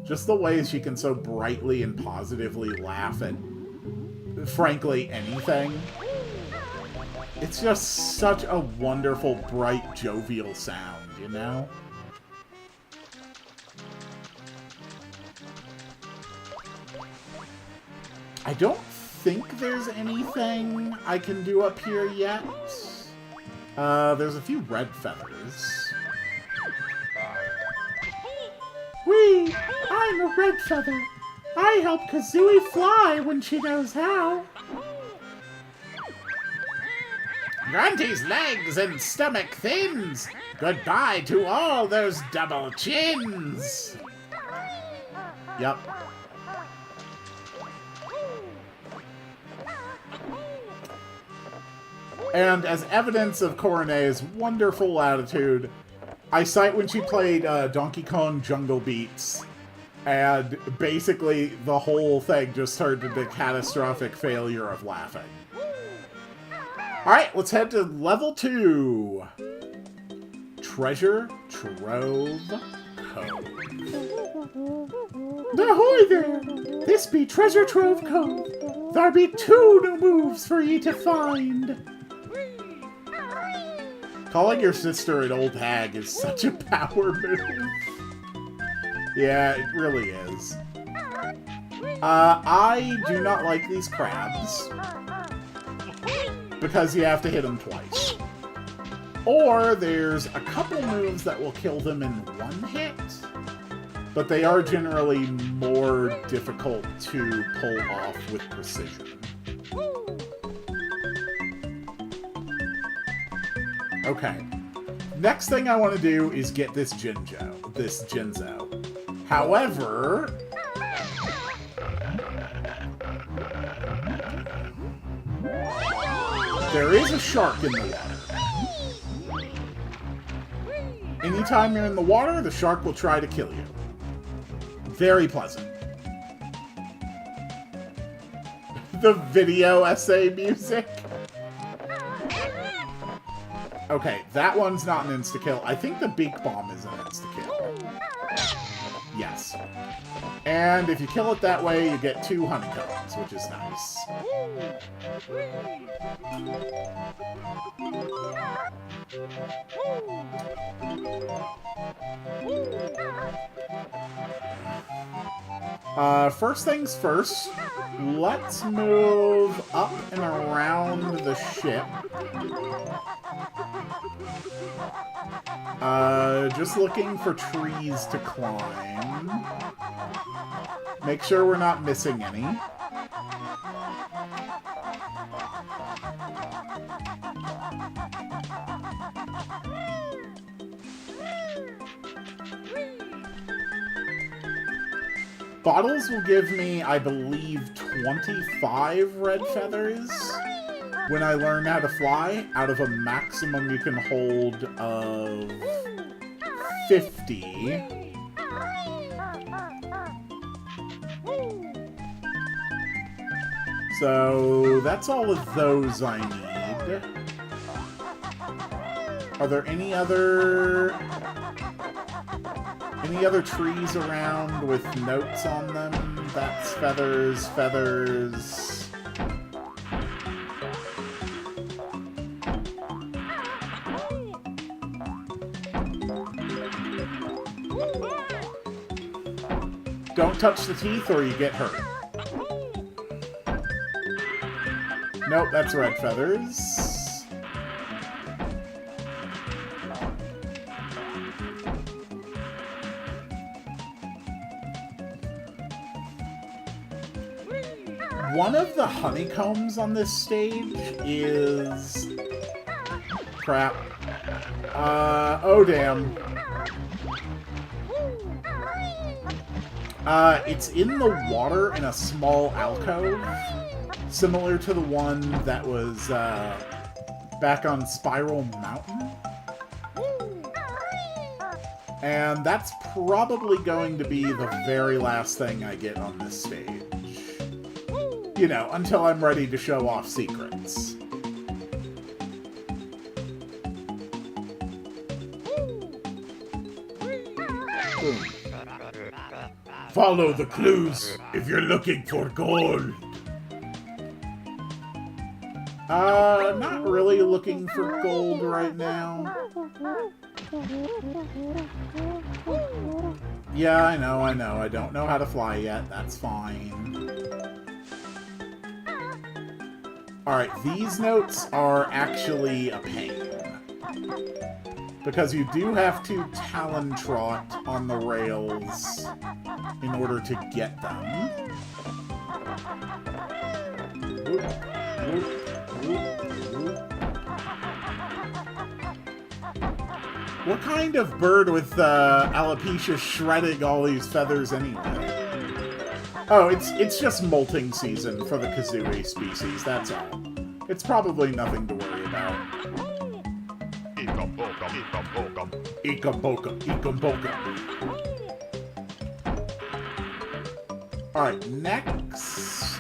Just the way she can so brightly and positively laugh at, frankly, anything. It's just such a wonderful, bright, jovial sound, you know? I don't think there's anything I can do up here yet. There's a few red feathers. Whee! I'm a red feather. I help Kazooie fly when she knows how. Grunty's legs and stomach thins. Goodbye to all those double chins. Yep. And as evidence of Coronet's wonderful attitude, I cite when she played Donkey Kong Jungle Beats, and basically the whole thing just turned into a catastrophic failure of laughing. Alright, let's head to level 2. Treasure Trove Cove. Ahoy there! This be Treasure Trove Cove. There be 2 new moves for ye to find. Calling your sister an old hag is such a power move. Yeah, it really is. I do not like these crabs. Because you have to hit them twice. Or there's a couple moves that will kill them in one hit. But they are generally more difficult to pull off with precision. Okay. Next thing I want to do is get this Jinzo. However, there is a shark in the water. Anytime you're in the water, the shark will try to kill you. Very pleasant. The video essay music. Okay, that one's not an insta-kill. I think the beak bomb is an insta-kill. Yes. And if you kill it that way, you get 2 honeycombs, which is nice. First things first, let's move up and around the ship. Just looking for trees to climb. Make sure we're not missing any. Bottles will give me, I believe, 25 red feathers when I learn how to fly, out of a maximum you can hold of 50. So that's all of those I need. Are there any other trees around with notes on them? That's feathers, feathers. Don't touch the teeth or you get hurt. Nope, that's red feathers. One of the honeycombs on this stage is... crap. Oh damn. It's in the water in a small alcove, similar to the one that was, back on Spiral Mountain. And that's probably going to be the very last thing I get on this stage. You know, until I'm ready to show off secrets. Boom. Follow the clues if you're looking for gold. Not really looking for gold right now. Yeah, I know. I don't know how to fly yet. That's fine. Alright, these notes are actually a pain. Because you do have to talon trot on the rails in order to get them. What kind of bird with alopecia shredding all these feathers anyway? Oh, it's just molting season for the Kazooie species, that's all. It's probably nothing to worry about. Ika-boka, ika-boka. Alright, next...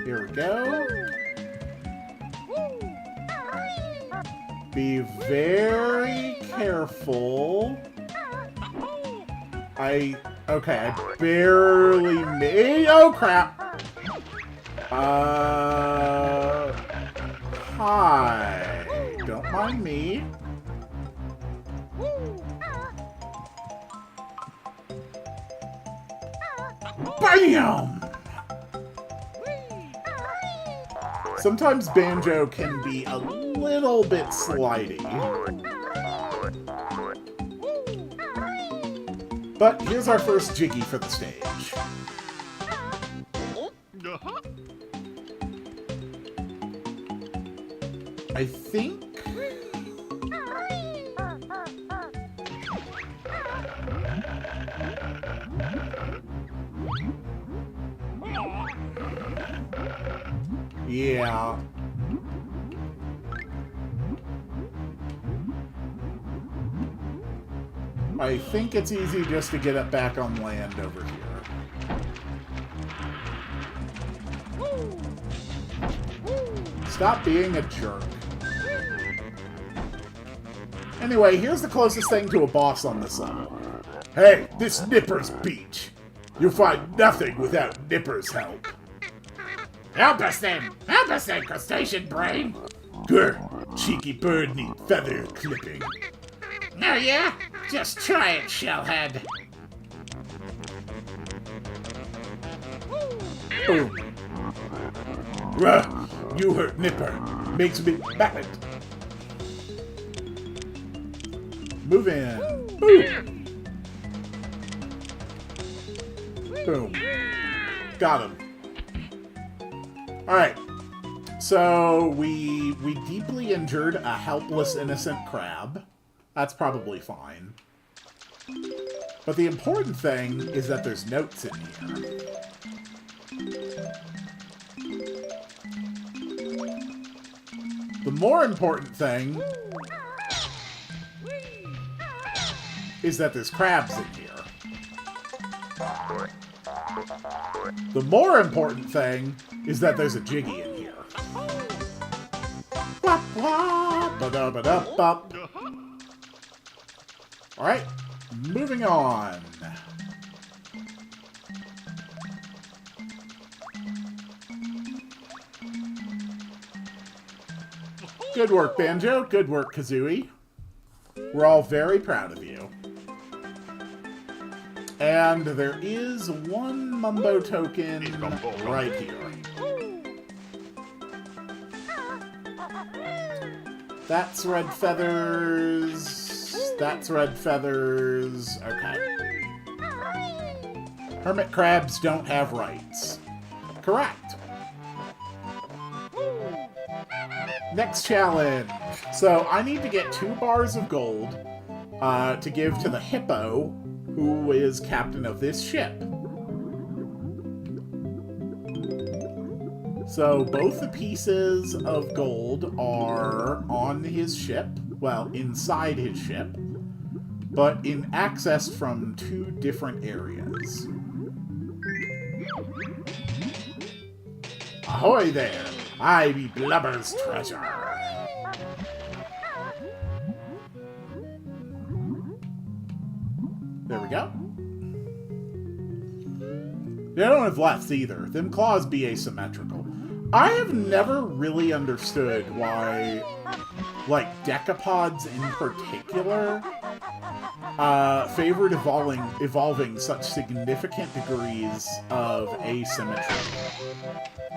Here we go. Be very careful. Okay, I barely made... Oh, crap! Hi. Don't mind me. BAM! Sometimes Banjo can be a little bit slidey. But here's our first Jiggy for the stage. I think... Yeah. I think it's easy just to get it back on land over here. Stop being a jerk. Anyway, here's the closest thing to a boss on this level. Hey, this Nipper's beach. You'll find nothing without Nipper's help. Help us then, crustacean brain. Grr, cheeky bird need feather clipping. Oh yeah? Just try it, shellhead. Boom. Ruh, you hurt Nipper. Makes me mad. Move in. Boom. Boom. Got him. Alright. So, we deeply injured a helpless, innocent crab. That's probably fine. But the important thing is that there's notes in here. The more important thing is that there's crabs in here. The more important thing is that there's a Jiggy in here. Bop, bop, ba-da-ba-da-bop. Alright, moving on. Good work, Banjo. Good work, Kazooie. We're all very proud of you. And there is one Mumbo token right here. That's red feathers. That's red feathers. Okay. Hermit crabs don't have rights. Correct. Next challenge. So I need to get 2 bars of gold to give to the hippo, who is captain of this ship. So both the pieces of gold are on his ship, well, inside his ship, but in access from 2 different areas. Ahoy there! I be Blubber's treasure! There we go. They don't have lefts either. Them claws be asymmetrical. I have never really understood why, like, decapods in particular favored evolving such significant degrees of asymmetry.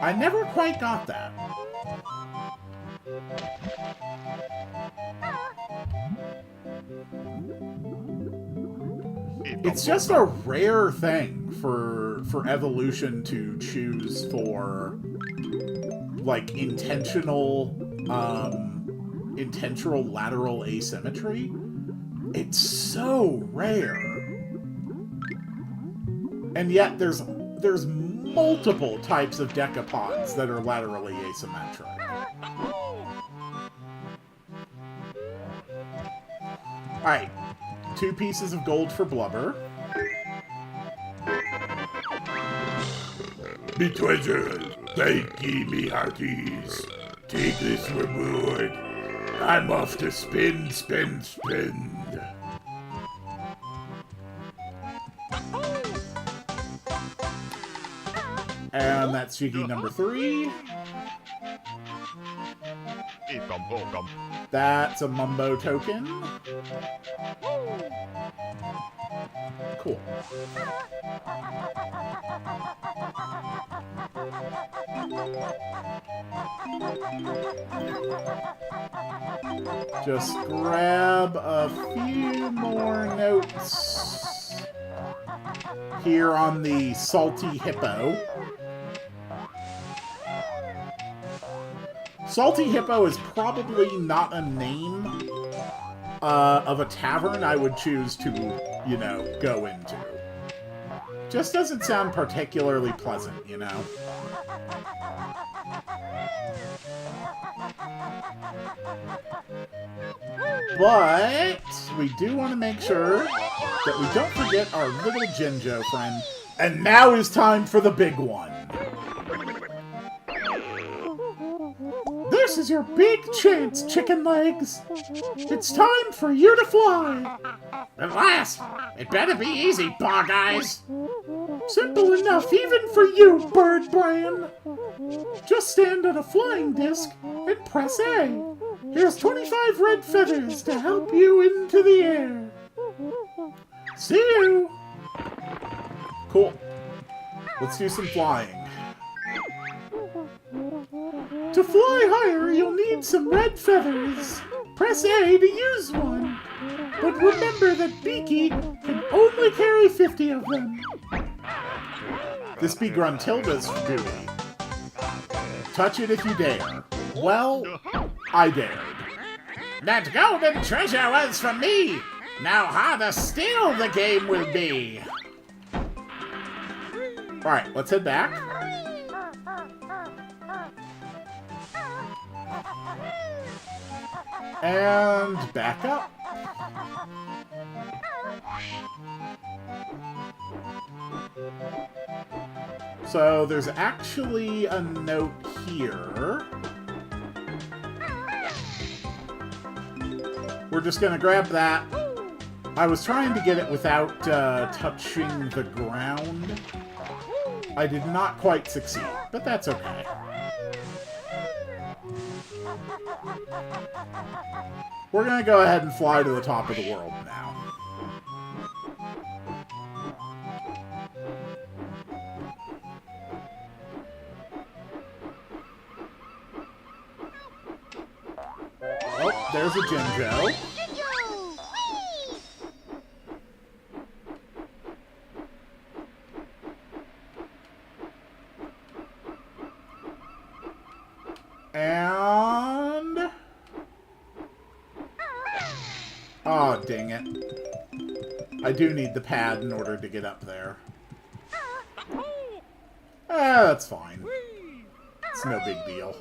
I never quite got that. It's just a rare thing for evolution to choose for, like, intentional lateral asymmetry. It's so rare. And yet there's multiple types of decapods that are laterally asymmetric. Alright. 2 pieces of gold for Blubber. Me treasure, thank ye, me hearties. Take this reward. I'm off to spin. And that's Jiggy number 3. That's a Mumbo token. Cool. Just grab a few more notes here on the Salty Hippo. Salty Hippo is probably not a name of a tavern I would choose to, you know, go into. Just doesn't sound particularly pleasant, you know? But we do want to make sure that we don't forget our little Jinjo friend. And now is time for the big one. This is your big chance, chicken legs. It's time for you to fly. At last! It better be easy, Bog Eyes! Simple enough even for you, Bird Brain. Just stand on a flying disc and press A. Here's 25 red feathers to help you into the air. See you! Cool. Let's do some flying. To fly higher, you'll need some red feathers. Press A to use one. But remember that Beaky can only carry 50 of them. This be Gruntilda's duty. Touch it if you dare. Well, I dared. That golden treasure was for me! Now harder still the game will be! Alright, let's head back. And back up. So there's actually a note here. We're just gonna grab that. I was trying to get it without touching the ground. I did not quite succeed, but that's okay. We're gonna go ahead and fly to the top of the world now. Oh, there's a Jinjo. And... oh, dang it. I do need the pad in order to get up there. That's fine. It's no big deal.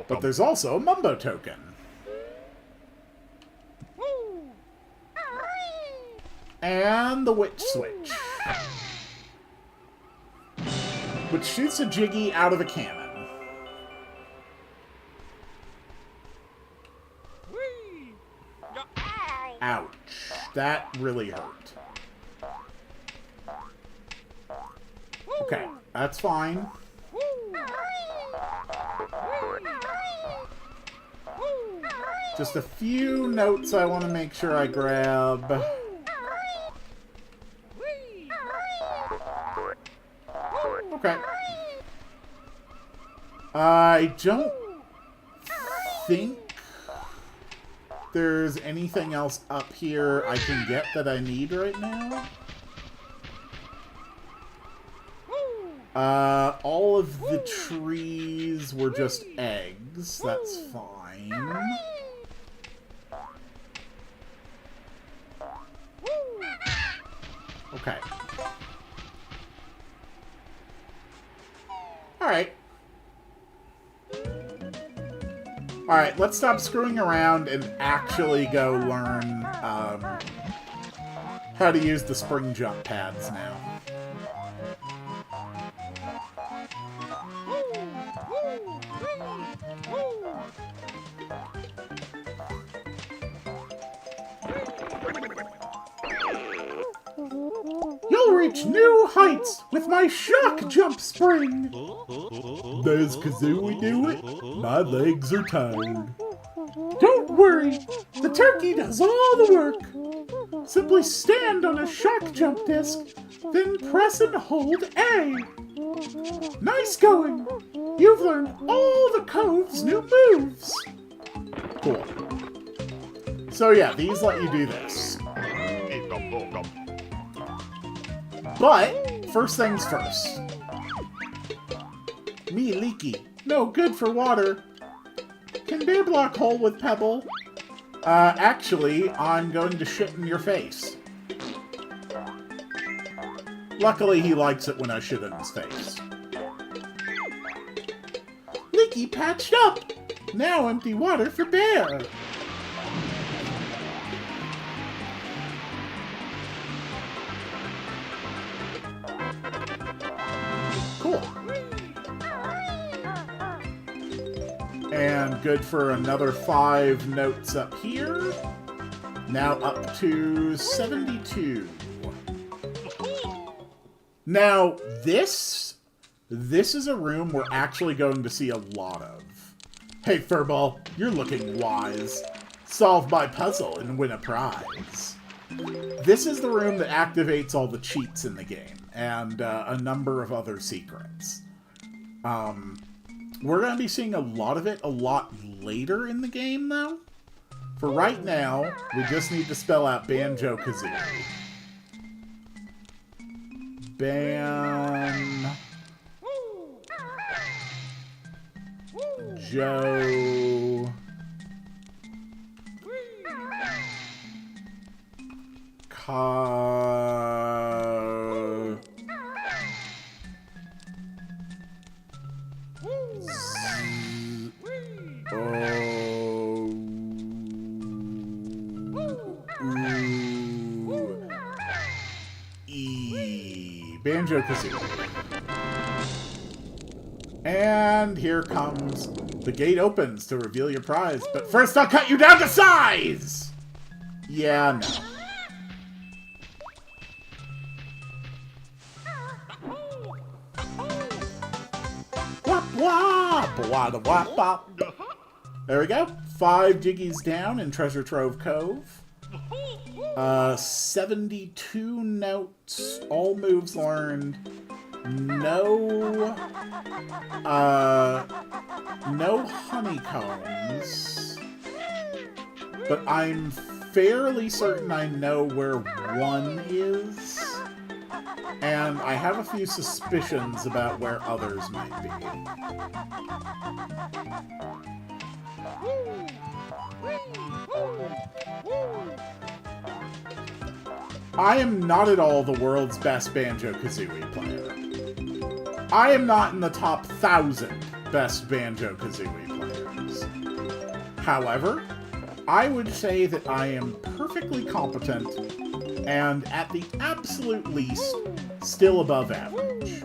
But there's also a Mumbo token. And the Witch Switch. Which shoots a Jiggy out of a cannon. Ouch. That really hurt. Okay, that's fine. Just a few notes I want to make sure I grab. Okay. I don't think there's anything else up here I can get that I need right now. All of the trees were just eggs. That's fine. Okay. Alright. Alright, let's stop screwing around and actually go learn how to use the spring jump pads now. You'll reach new heights with my shock jump spring. Does Kazooie do it? My legs are tired. Don't worry, the turkey does all the work. Simply stand on a shock jump disc, then press and hold A. Nice going. You've learned all the Cove's new moves. Cool. So yeah, these let you do this. But, first things first. Me leaky. No good for water. Can bear block hole with pebble? Actually, I'm going to shit in your face. Luckily, he likes it when I shit in his face. Leaky patched up! Now empty water for bear! Cool. And good for another 5 notes up here. Now up to 72. Now, this is a room we're actually going to see a lot of. Hey, Furball, you're looking wise. Solve my puzzle and win a prize. This is the room that activates all the cheats in the game, and a number of other secrets. We're going to be seeing a lot of it a lot later in the game, though. For right now, we just need to spell out Banjo-Kazooie. Banjo... Banjo-Kazooie. And here comes... The gate opens to reveal your prize, but first I'll cut you down to size! Yeah, no. Wop wop! Wada wop wop! There we go. 5 jiggies down in Treasure Trove Cove. 72 notes, all moves learned. No honeycombs. But I'm fairly certain I know where 1 is. And I have a few suspicions about where others might be. I am not at all the world's best Banjo-Kazooie player. I am not in the top 1,000 best Banjo-Kazooie players. However, I would say that I am perfectly competent and, at the absolute least, still above average.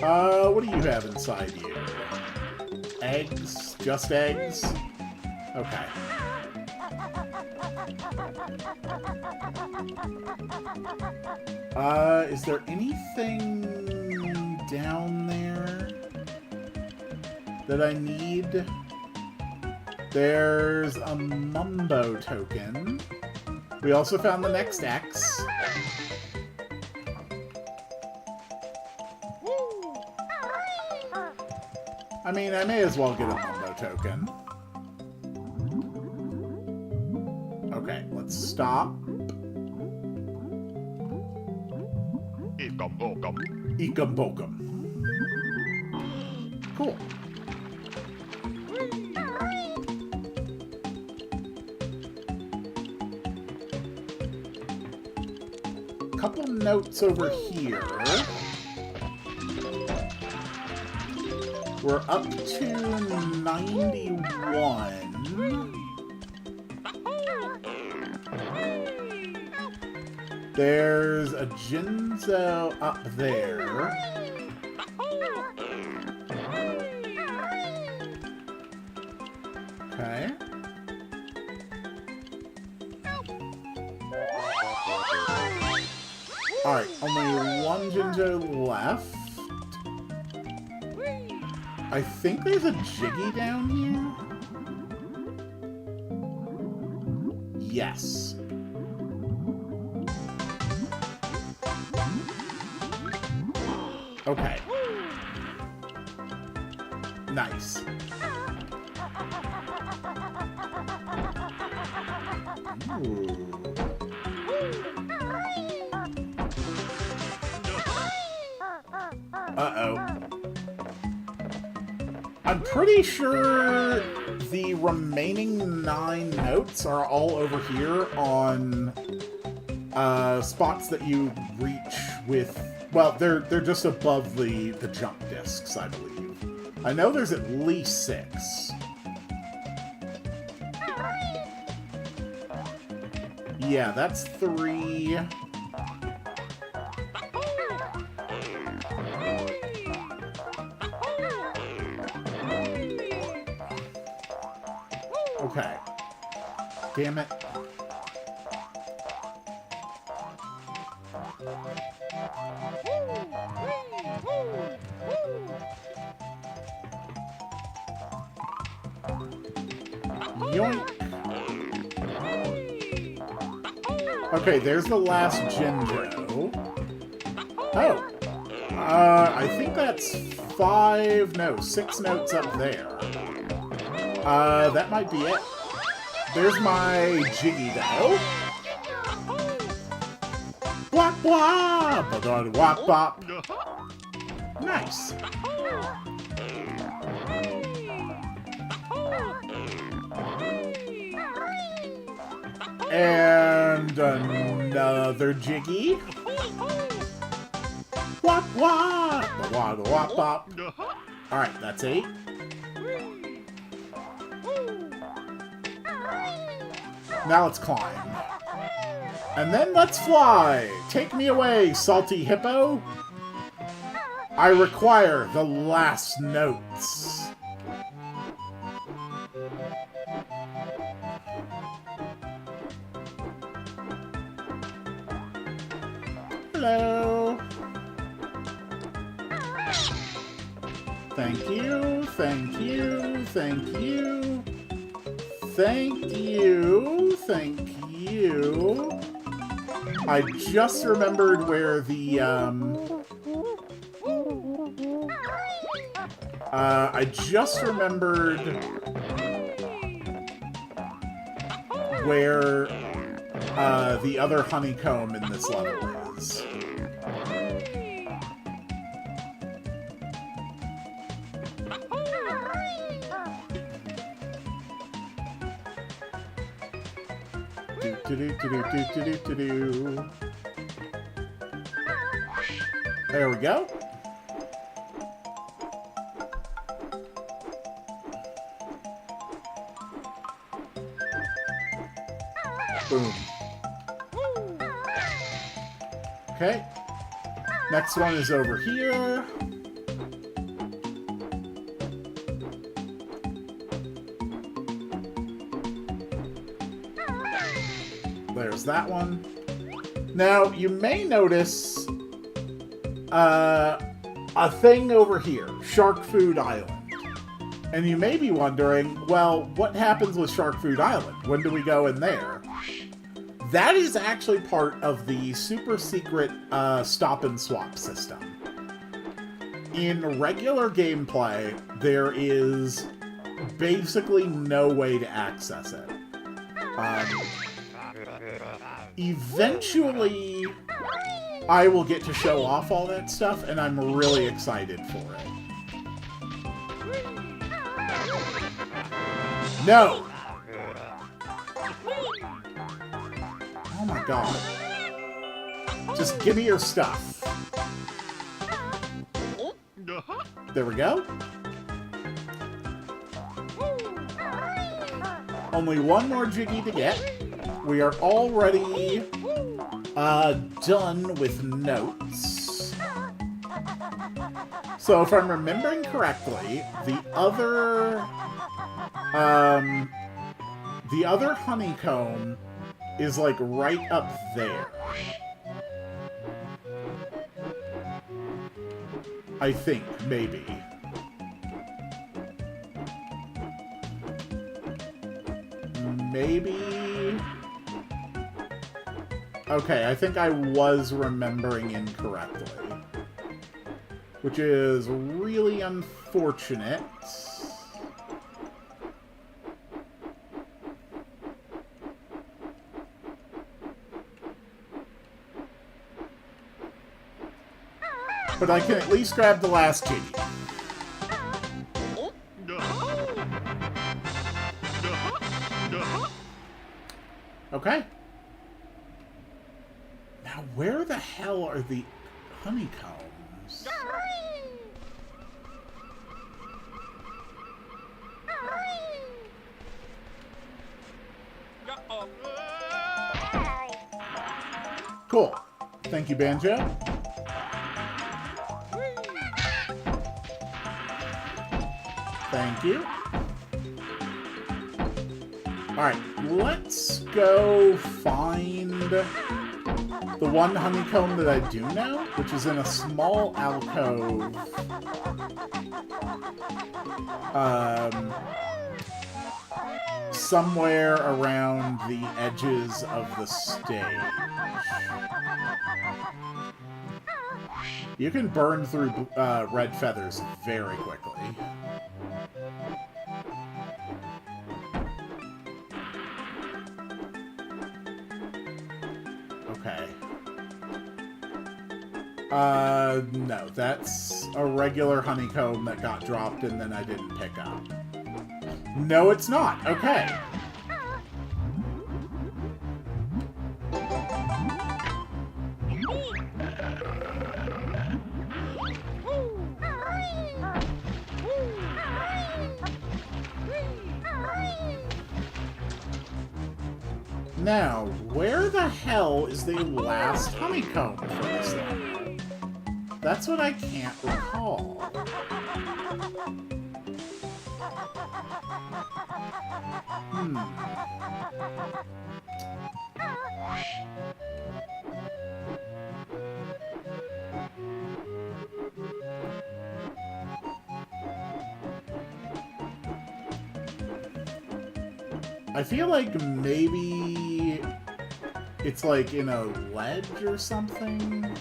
What do you have inside you? Eggs? Just eggs? Okay. Is there anything down there that I need? There's a Mumbo token. We also found the next X. I mean, I may as well get a Mumbo token. Okay, let's stop. Ekum bokum. Cool. Couple notes over here. We're up to 91. There's a Jinzo up there. Okay. Alright, only 1 Jinzo left. I think there's a Jiggy down here. Yes. Okay. Nice. Ooh. Uh-oh. I'm pretty sure the remaining 9 notes are all over here on spots that you reach with... Well, they're just above the jump discs, I believe. I know there's at least 6. Yeah, that's 3. Damn it. Yoink. Okay, there's the last Jinjo. Oh. I think that's 6 notes up there. That might be it. There's my Jiggy though. Wop wop! Ba-da-da, wop bop. Nice. And another Jiggy. Wop wop! Ba-da-da, wop bop. Alright, that's 8. Now let's climb. And then let's fly! Take me away, salty hippo! I require the last notes. Hello! Thank you, thank you, thank you. Thank you, thank you. I just remembered where the, I just remembered where, the other honeycomb in this level is. There we go. Boom. Okay. Next one is over here. There's that one. Now, you may notice a thing over here, Shark Food Island. And you may be wondering, well, what happens with Shark Food Island? When do we go in there? That is actually part of the super secret stop and swap system. In regular gameplay, there is basically no way to access it. Eventually, I will get to show off all that stuff, and I'm really excited for it. No! Oh my god. Just give me your stuff. There we go. Only one more Jiggy to get. We are already done with notes. So if I'm remembering correctly, the other honeycomb is like right up there. I think, maybe. Maybe... Okay, I think I was remembering incorrectly. Which is really unfortunate. But I can at least grab the last Jiggy. Okay. Now, where the hell are the honeycombs? Cool. Thank you, Banjo. Thank you. Alright, let's go find the one honeycomb that I do know, which is in a small alcove. Somewhere around the edges of the stage. You can burn through red feathers very quickly. Okay. No, that's a regular honeycomb that got dropped and then I didn't pick up. No, it's not. Okay. Now, where the hell is the last honeycomb for this level? That's what I can't recall. I feel like maybe it's like in a ledge or something.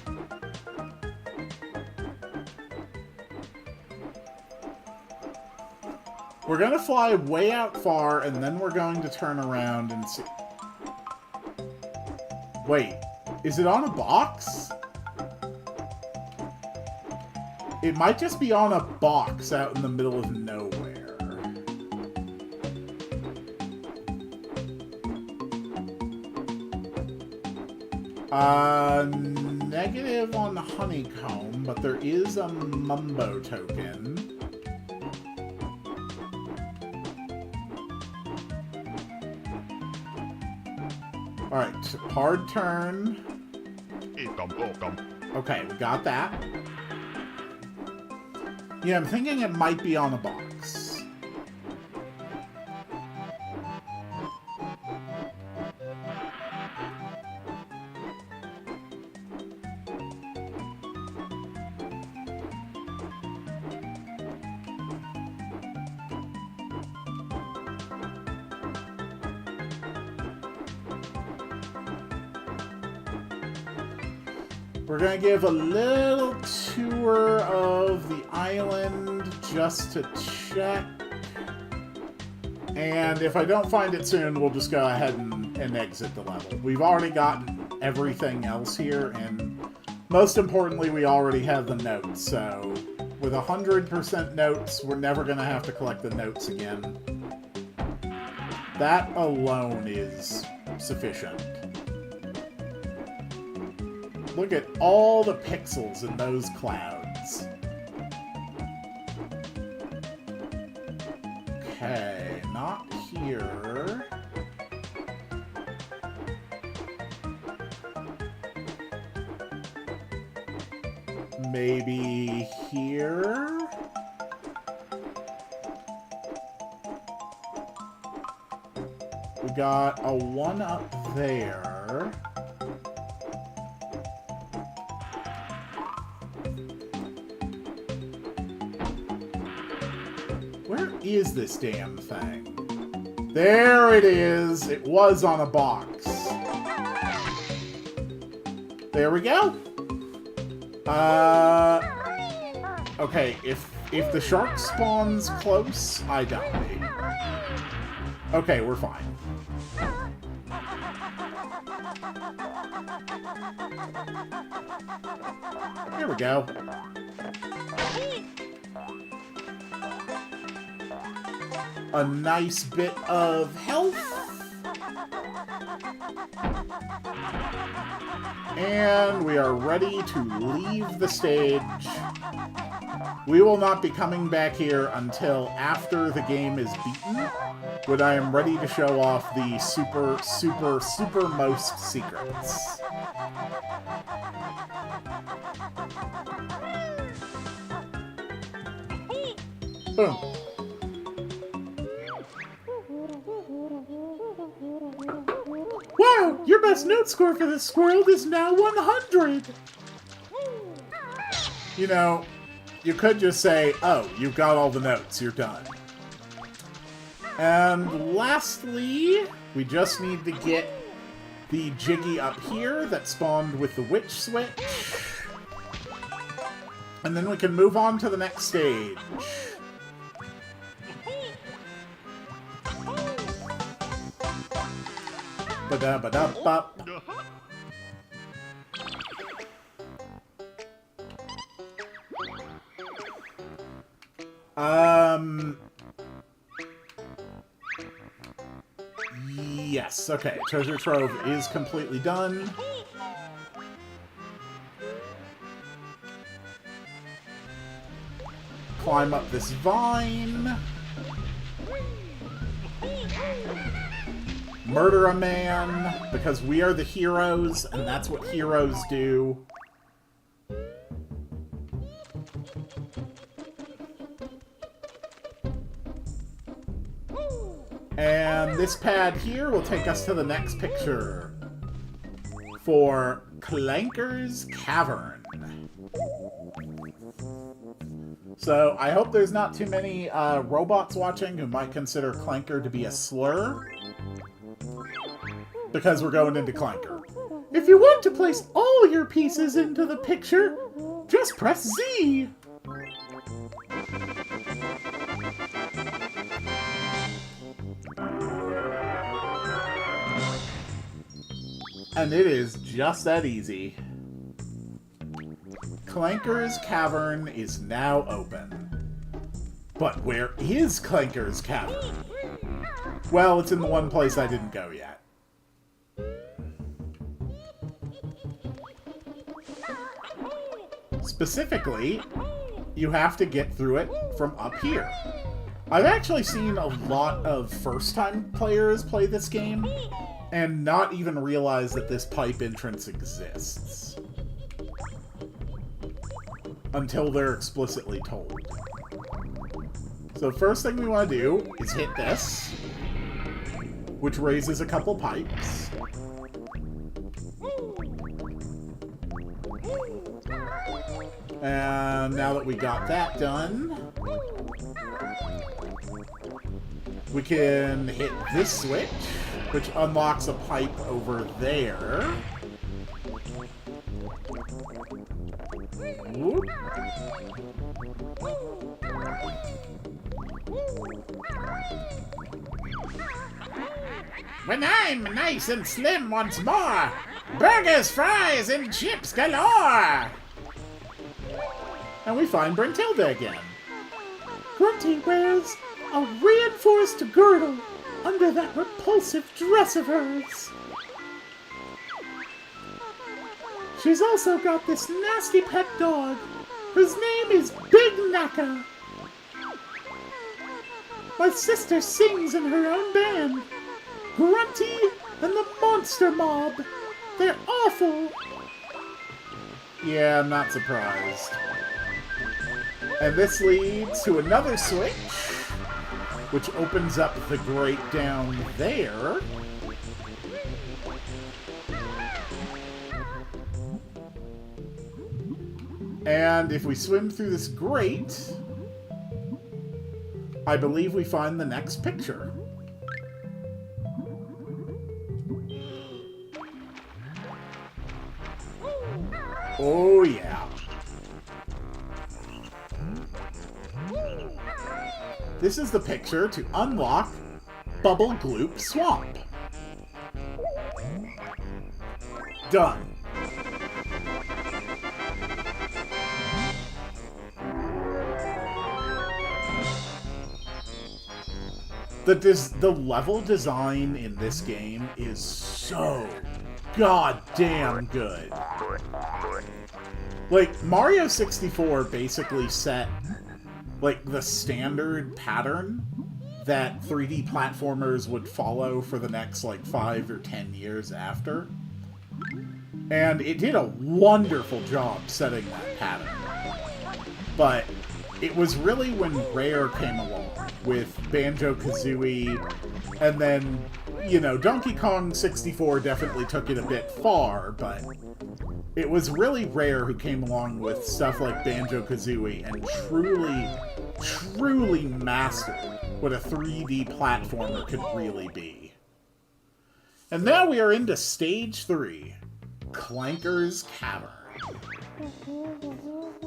We're gonna fly way out far, and then we're going to turn around and see... Wait, is it on a box? It might just be on a box out in the middle of nowhere. Negative on the honeycomb, but there is a mumbo token. Alright, hard turn. Okay, we got that. Yeah, I'm thinking it might be on a box. We're gonna give a little tour of the island just to check. And if I don't find it soon, we'll just go ahead and exit the level. We've already gotten everything else here, and most importantly, we already have the notes. So with 100% notes, we're never gonna have to collect the notes again. That alone is sufficient. Look at all the pixels in those clouds. Okay, not here. Maybe here? We got a one up there. Where is this damn thing? There it is! It was on a box. There we go! Okay, if the shark spawns close, I die. Okay, we're fine. Here we go. A nice bit of health. And we are ready to leave the stage. We will not be coming back here until after the game is beaten, when I am ready to show off the super most secrets. Boom. Wow, your best note score for this squirrel is now 100! You know, you could just say, oh, you've got all the notes, you're done. And lastly, we just need to get the Jiggy up here that spawned with the witch switch. And then we can move on to the next stage. Ba-da-ba-da-bop. Yes, okay. Treasure Trove is completely done. Climb up this vine. Murder a man, because we are the heroes, and that's what heroes do. And this pad here will take us to the next picture for Clanker's Cavern. So I hope there's not too many robots watching who might consider Clanker to be a slur, because we're going into Clanker. If you want to place all your pieces into the picture, just press Z. And it is just that easy. Clanker's Cavern is now open. But where is Clanker's Cavern? Well, it's in the one place I didn't go yet. Specifically, you have to get through it from up here. I've actually seen a lot of first-time players play this game and not even realize that this pipe entrance exists until they're explicitly told. So first thing we want to do is hit this, which raises a couple pipes. And now that we got that done, we can hit this switch, which unlocks a pipe over there. Whoop. When I'm nice and slim once more, burgers, fries, and chips galore! And we find Brentilda again. Grunty wears a reinforced girdle under that repulsive dress of hers. She's also got this nasty pet dog, whose name is Big Naka. My sister sings in her own band, Grunty and the Monster Mob. They're awful. Yeah, I'm not surprised. And this leads to another switch, which opens up the grate down there. And if we swim through this grate, I believe we find the next picture. Oh yeah. This is the picture to unlock Bubble Gloop Swamp. Done. The level design in this game is so goddamn good. Like, Mario 64 basically set, like, the standard pattern that 3D platformers would follow for the next, like, 5 or 10 years after. And it did a wonderful job setting that pattern. But it was really when Rare came along with Banjo-Kazooie, and then you know, Donkey Kong 64 definitely took it a bit far, but it was really rare who came along with stuff like Banjo-Kazooie and truly mastered what a 3D platformer could really be. And now we are into Stage 3, Clanker's Cavern.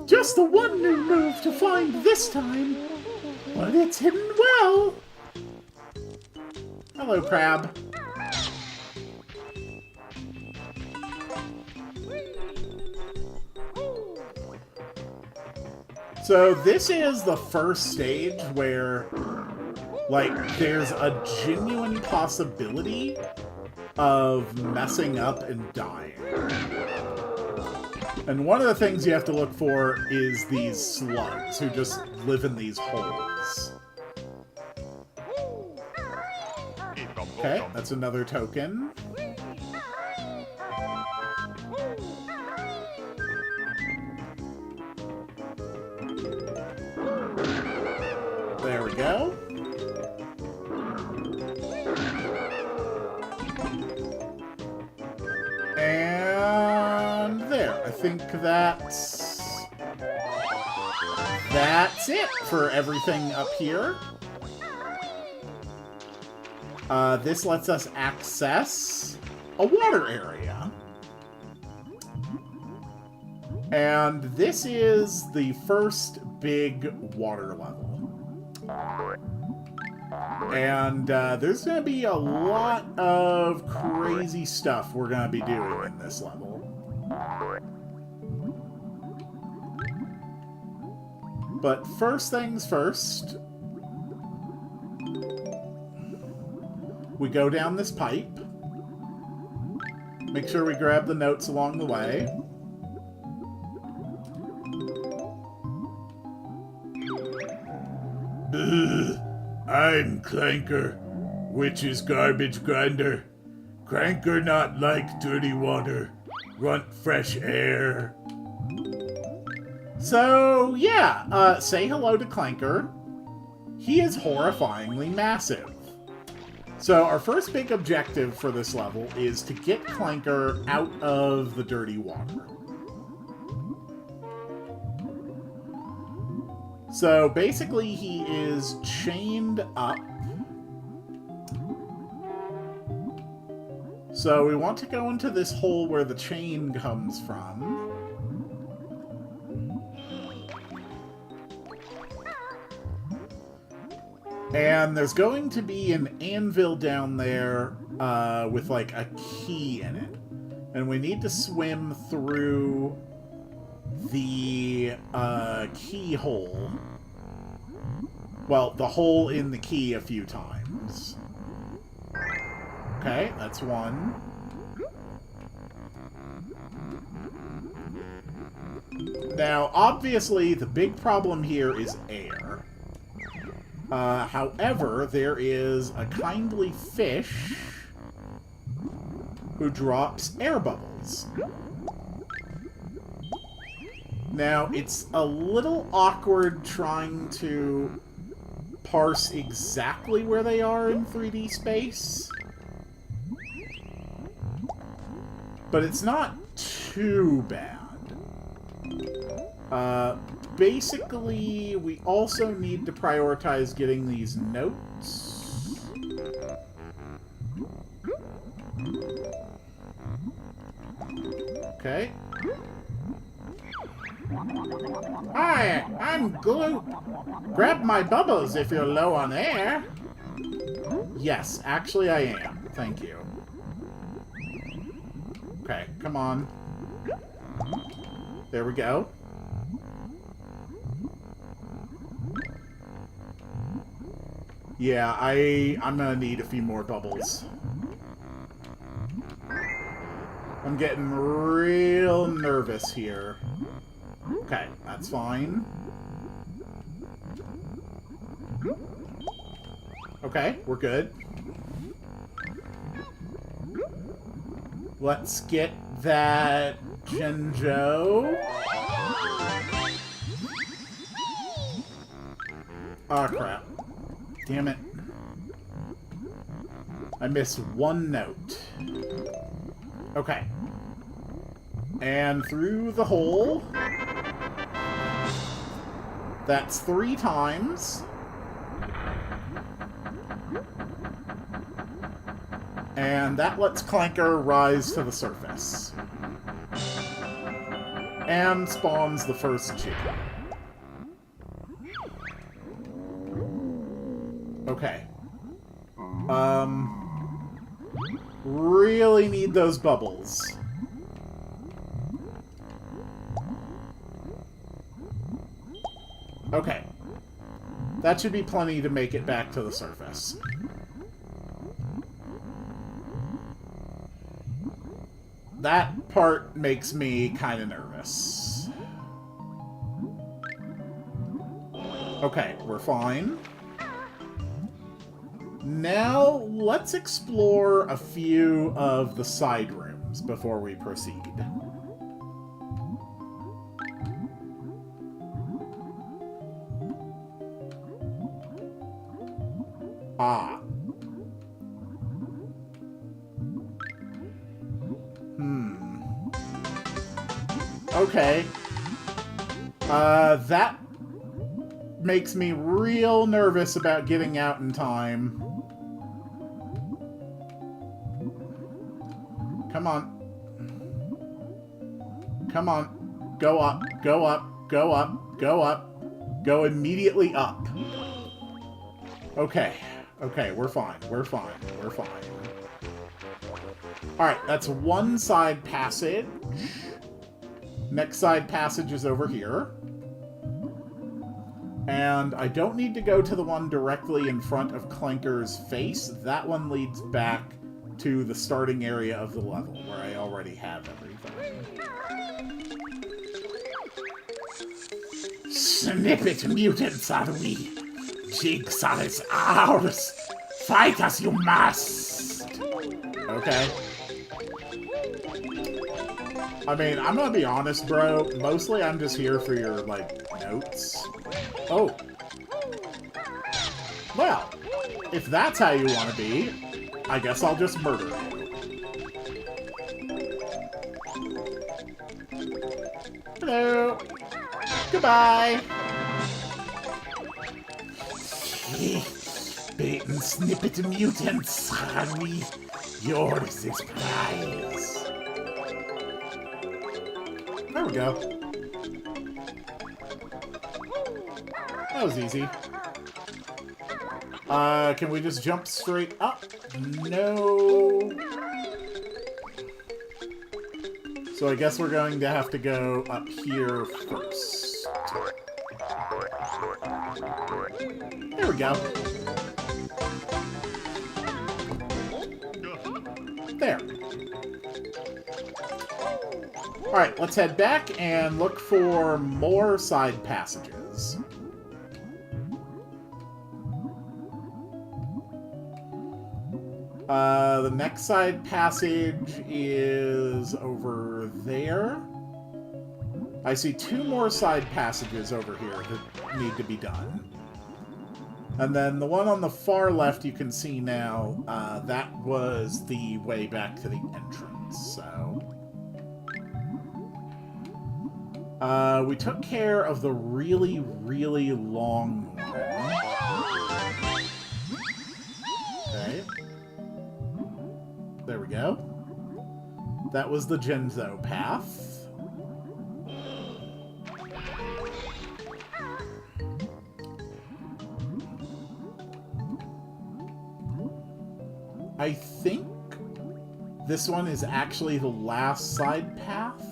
Just the one new move to find this time, but it's hidden well. Hello, Crab. So this is the first stage where, like, there's a genuine possibility of messing up and dying. And one of the things you have to look for is these slugs who just live in these holes. Okay, that's another token. There we go. And there. I think that's it for everything up here. This lets us access a water area. And this is the first big water level. And there's going to be a lot of crazy stuff we're going to be doing in this level. But first things first, we go down this pipe. Make sure we grab the notes along the way. I'm Clanker, witch's garbage grinder. Cranker not like dirty water, grunt fresh air. So, yeah, say hello to Clanker. He is horrifyingly massive. So our first big objective for this level is to get Clanker out of the dirty water. So basically he is chained up. So we want to go into this hole where the chain comes from. And there's going to be an anvil down there with, like, a key in it. And we need to swim through the keyhole. Well, the hole in the key a few times. Okay, that's one. Now, obviously, the big problem here is air. However, there is a kindly fish who drops air bubbles. Now, it's a little awkward trying to parse exactly where they are in 3D space. But it's not too bad. Basically, we also need to prioritize getting these notes. Okay. Hi, I'm Gloop. Grab my bubbles if you're low on air. Yes, actually I am. Thank you. Okay, come on. There we go. Yeah, I'm gonna need a few more bubbles. I'm getting real nervous here. Okay, that's fine. Okay, we're good. Let's get that Genjo. Oh, crap. Damn it. I miss one note. Okay. And through the hole. That's 3 times. And that lets Clanker rise to the surface. And spawns the first chicken. Okay. Really need those bubbles. Okay. That should be plenty to make it back to the surface. That part makes me kind of nervous. Okay, we're fine. Now, let's explore a few of the side rooms before we proceed. Ah. Okay. That makes me real nervous about getting out in time. Come on. Come on. Go up, go up, go up, go up. Go immediately up. Okay. Okay, we're fine. We're fine. We're fine. Alright, that's one side passage. Next side passage is over here. And I don't need to go to the one directly in front of Clanker's face. That one leads back to the starting area of the level, where I already have everything. Snippet mutants are we. Jigsaw is ours. Fight us you must. Okay. I mean, I'm gonna be honest, bro. Mostly I'm just here for your, like, notes. Oh. Well, if that's how you want to be, I guess I'll just murder you. Hello. Goodbye. Bait and snippet mutants are we. Yours is prize. There we go. That was easy. Can we just jump straight up? No. So I guess we're going to have to go up here first. There we go. There. Alright, let's head back and look for more side passages. The next side passage is over there. I see 2 more side passages over here that need to be done. And then the one on the far left you can see now, that was the way back to the entrance, so... we took care of the really, really long one. Okay. There we go. That was the Genzo path. I think this one is actually the last side path.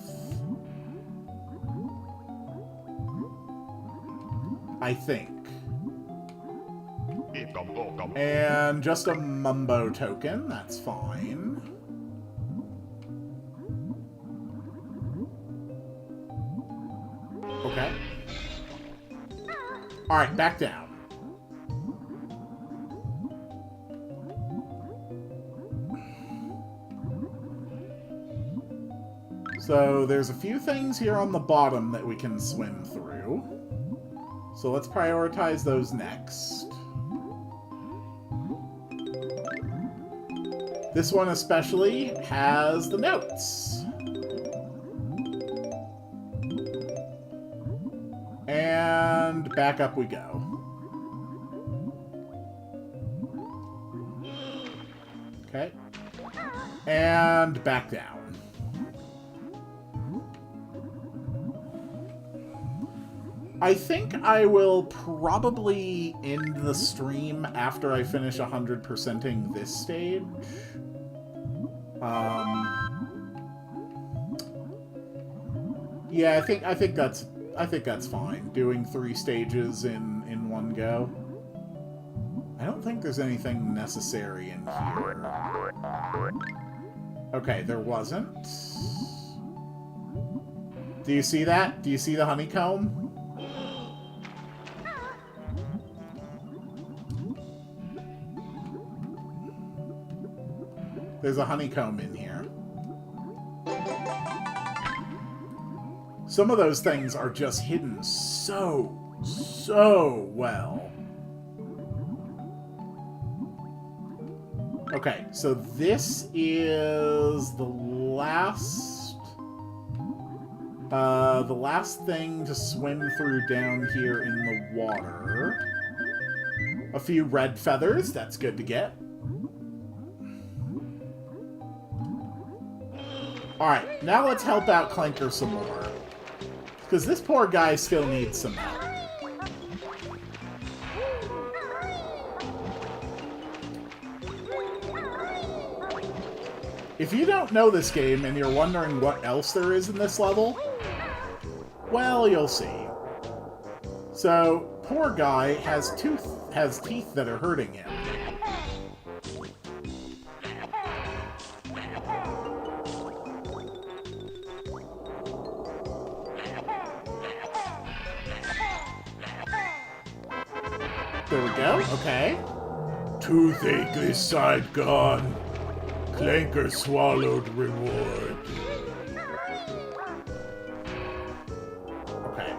I think. And just a Mumbo token, that's fine. Okay. Alright, back down. So there's a few things here on the bottom that we can swim through. So let's prioritize those next. This one especially has the notes. And back up we go. Okay. And back down. I think I will probably end the stream after I finish 100%ing this stage. Yeah, I think that's fine. Doing 3 stages in one go. I don't think there's anything necessary in here. Okay, there wasn't. Do you see that? Do you see the honeycomb? There's a honeycomb in here. Some of those things are just hidden so well. Okay, so this is the last thing to swim through down here in the water. A few red feathers, that's good to get. Alright, now let's help out Clanker some more. Because this poor guy still needs some help. If you don't know this game and you're wondering what else there is in this level, well, you'll see. So, poor guy has teeth that are hurting him. There we go, okay. Toothache this side gone. Clanker swallowed reward. Okay.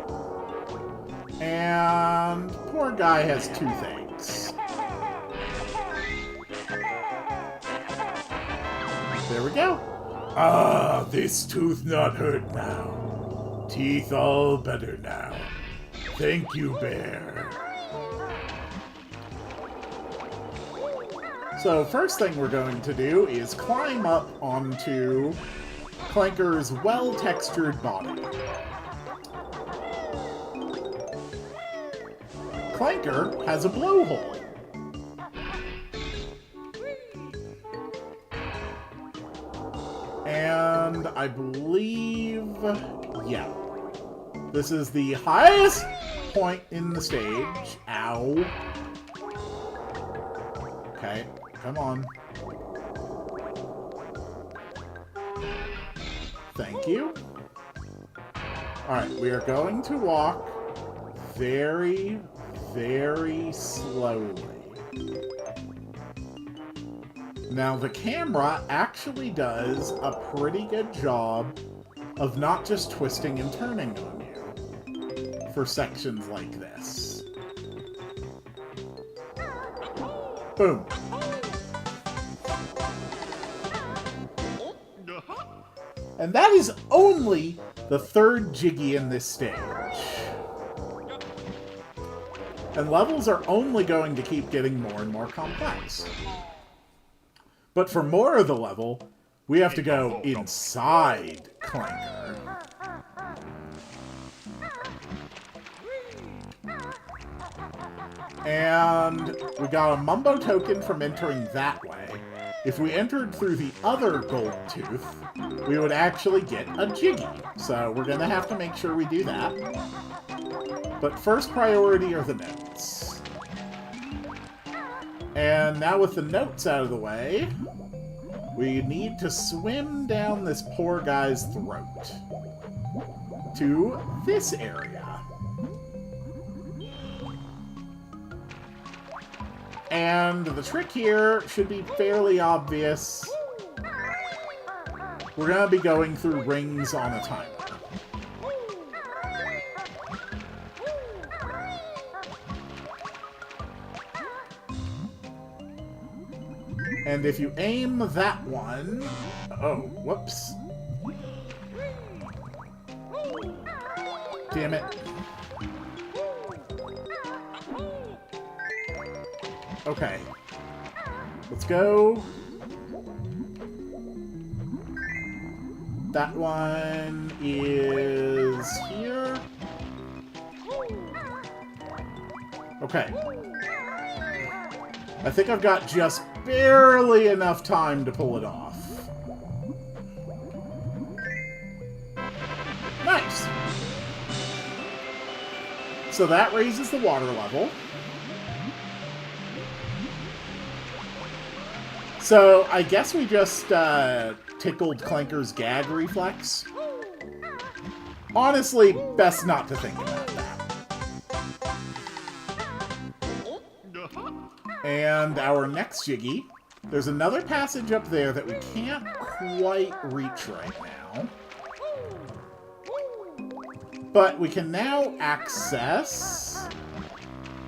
And poor guy has toothaches. There we go. Ah, this tooth not hurt now. Teeth all better now. Thank you, bear. So first thing we're going to do is climb up onto Clanker's well-textured body. Clanker has a blowhole. And I believe, yeah, this is the highest point in the stage. Ow. Okay. Come on. Thank you. Alright, we are going to walk very, very slowly. Now, the camera actually does a pretty good job of not just twisting and turning on you for sections like this. Boom. And that is only the third Jiggy in this stage. And levels are only going to keep getting more and more complex. But for more of the level, we have to go inside Clanker. And we got a Mumbo token from entering that way. If we entered through the other gold tooth, we would actually get a Jiggy. So we're going to have to make sure we do that. But first priority are the notes. And now with the notes out of the way, we need to swim down this poor guy's throat to this area. And the trick here should be fairly obvious. We're going to be going through rings on a timer. And if you aim that one... Oh, whoops. Damn it. Okay. Let's go. That one is here. Okay. I think I've got just barely enough time to pull it off. Nice! So that raises the water level. So I guess we just tickled Clanker's gag reflex. Honestly, best not to think about that. And our next Jiggy, there's another passage up there that we can't quite reach right now. But we can now access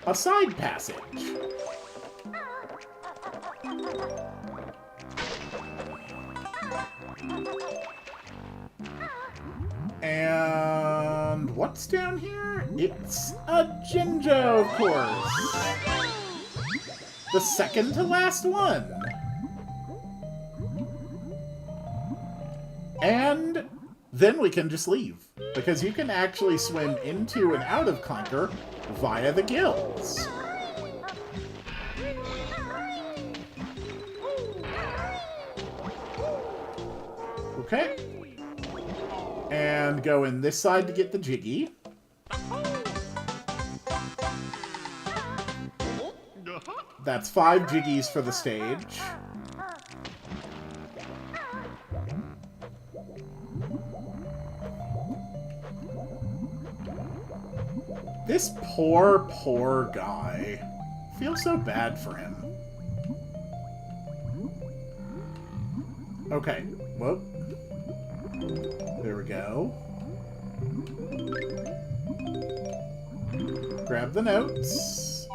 a side passage. And what's down here? It's a Jinjo, of course. The second to last one. And then we can just leave. Because you can actually swim into and out of Clanker via the gills. Okay. And go in this side to get the Jiggy. That's 5 Jiggies for the stage. This poor, poor guy. I feel so bad for him. Okay. Whoop. There we go. Grab the notes.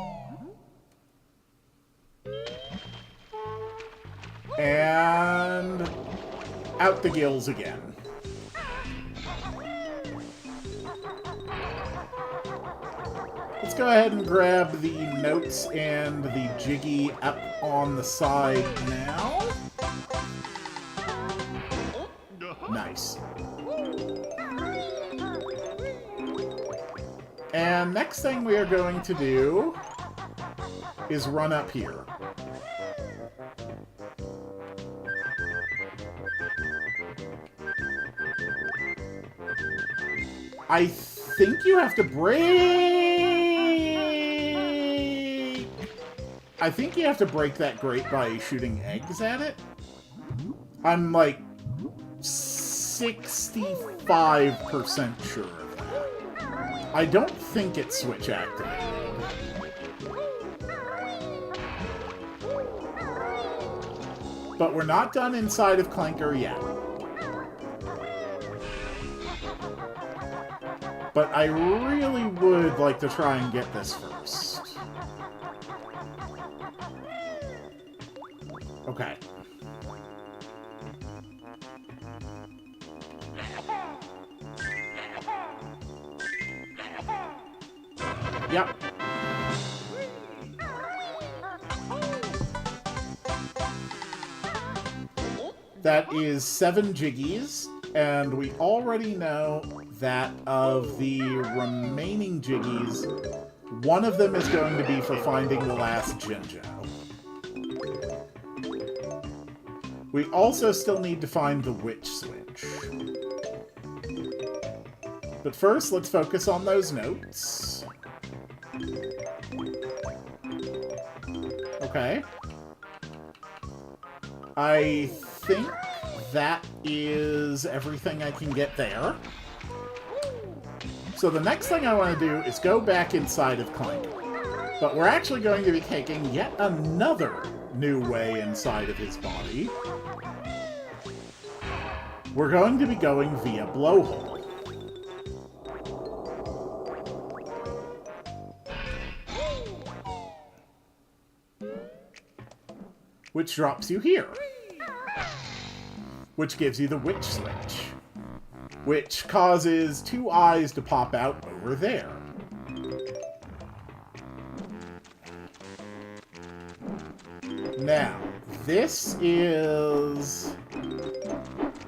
And out the gills again. Let's go ahead and grab the notes and the Jiggy up on the side now. Nice. And next thing we are going to do is run up here. I think you have to break... I think you have to break that grate by shooting eggs at it. I'm like 65% sure of that. I don't think it's switch activated. But we're not done inside of Clanker yet. But I really would like to try and get this first. Okay. Yep. That is 7 Jiggies, and we already know that of the remaining Jiggies, one of them is going to be for finding the last Jinjo. We also still need to find the witch switch. But first, let's focus on those notes. Okay. I think that is everything I can get there. So the next thing I want to do is go back inside of Clanker. But we're actually going to be taking yet another new way inside of his body. We're going to be going via Blowhole. which drops you here. Which gives you the witch switch, which causes 2 eyes to pop out over there. Now, this is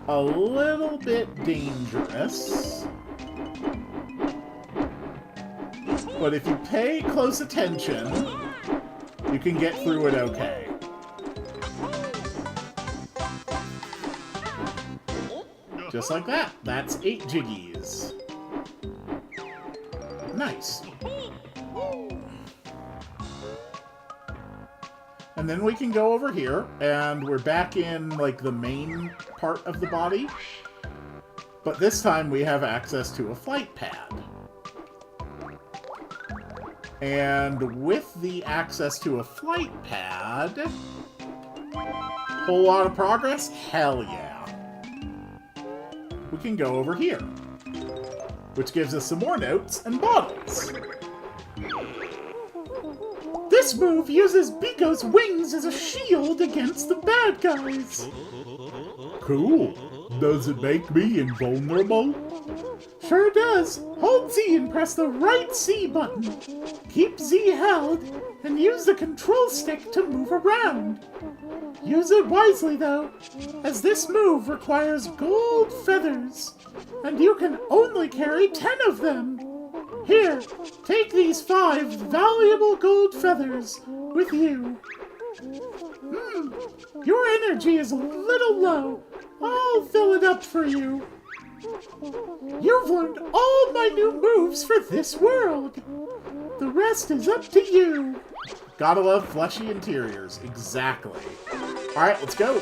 a little bit dangerous, but if you pay close attention, you can get through it okay. Just like that. That's 8 jiggies. Nice. And then we can go over here, and we're back in, like, the main part of the body. But this time we have access to a flight pad. And with the access to a flight pad... Whole lot of progress? Hell yeah. We can go over here, which gives us some more notes and bottles. This move uses Biko's wings as a shield against the bad guys. Cool. Does it make me invulnerable? Sure does. Hold Z and press the right C button. Keep Z held and use the control stick to move around. Use it wisely though, as this move requires gold feathers, and you can only carry 10 of them. Here, take these 5 valuable gold feathers with you. Your energy is a little low. I'll fill it up for you. You've learned all my new moves for this world. The rest is up to you. Gotta love fleshy interiors. Exactly. Alright, let's go.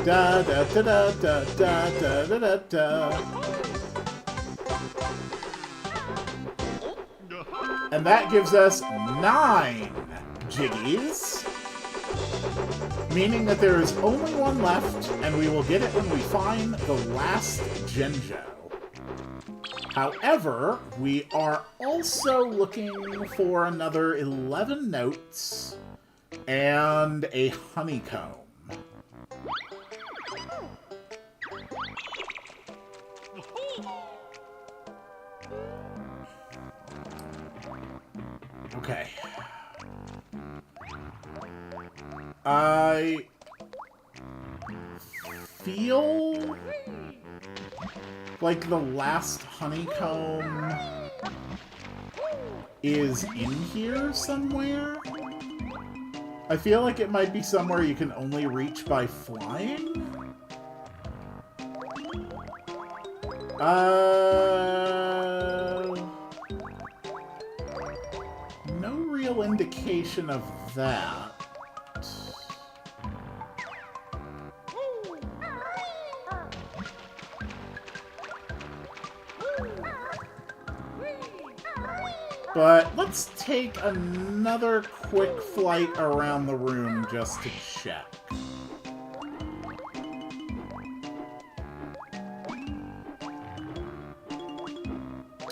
Da da da da da da da da da. And that gives us 9 jiggies. Meaning that there is only one left, and we will get it when we find the last Genjo. However, we are also looking for another 11 notes and a honeycomb. Okay. I feel like the last honeycomb is in here somewhere. I feel like it might be somewhere you can only reach by flying. No real indication of that. But let's take another quick flight around the room just to check.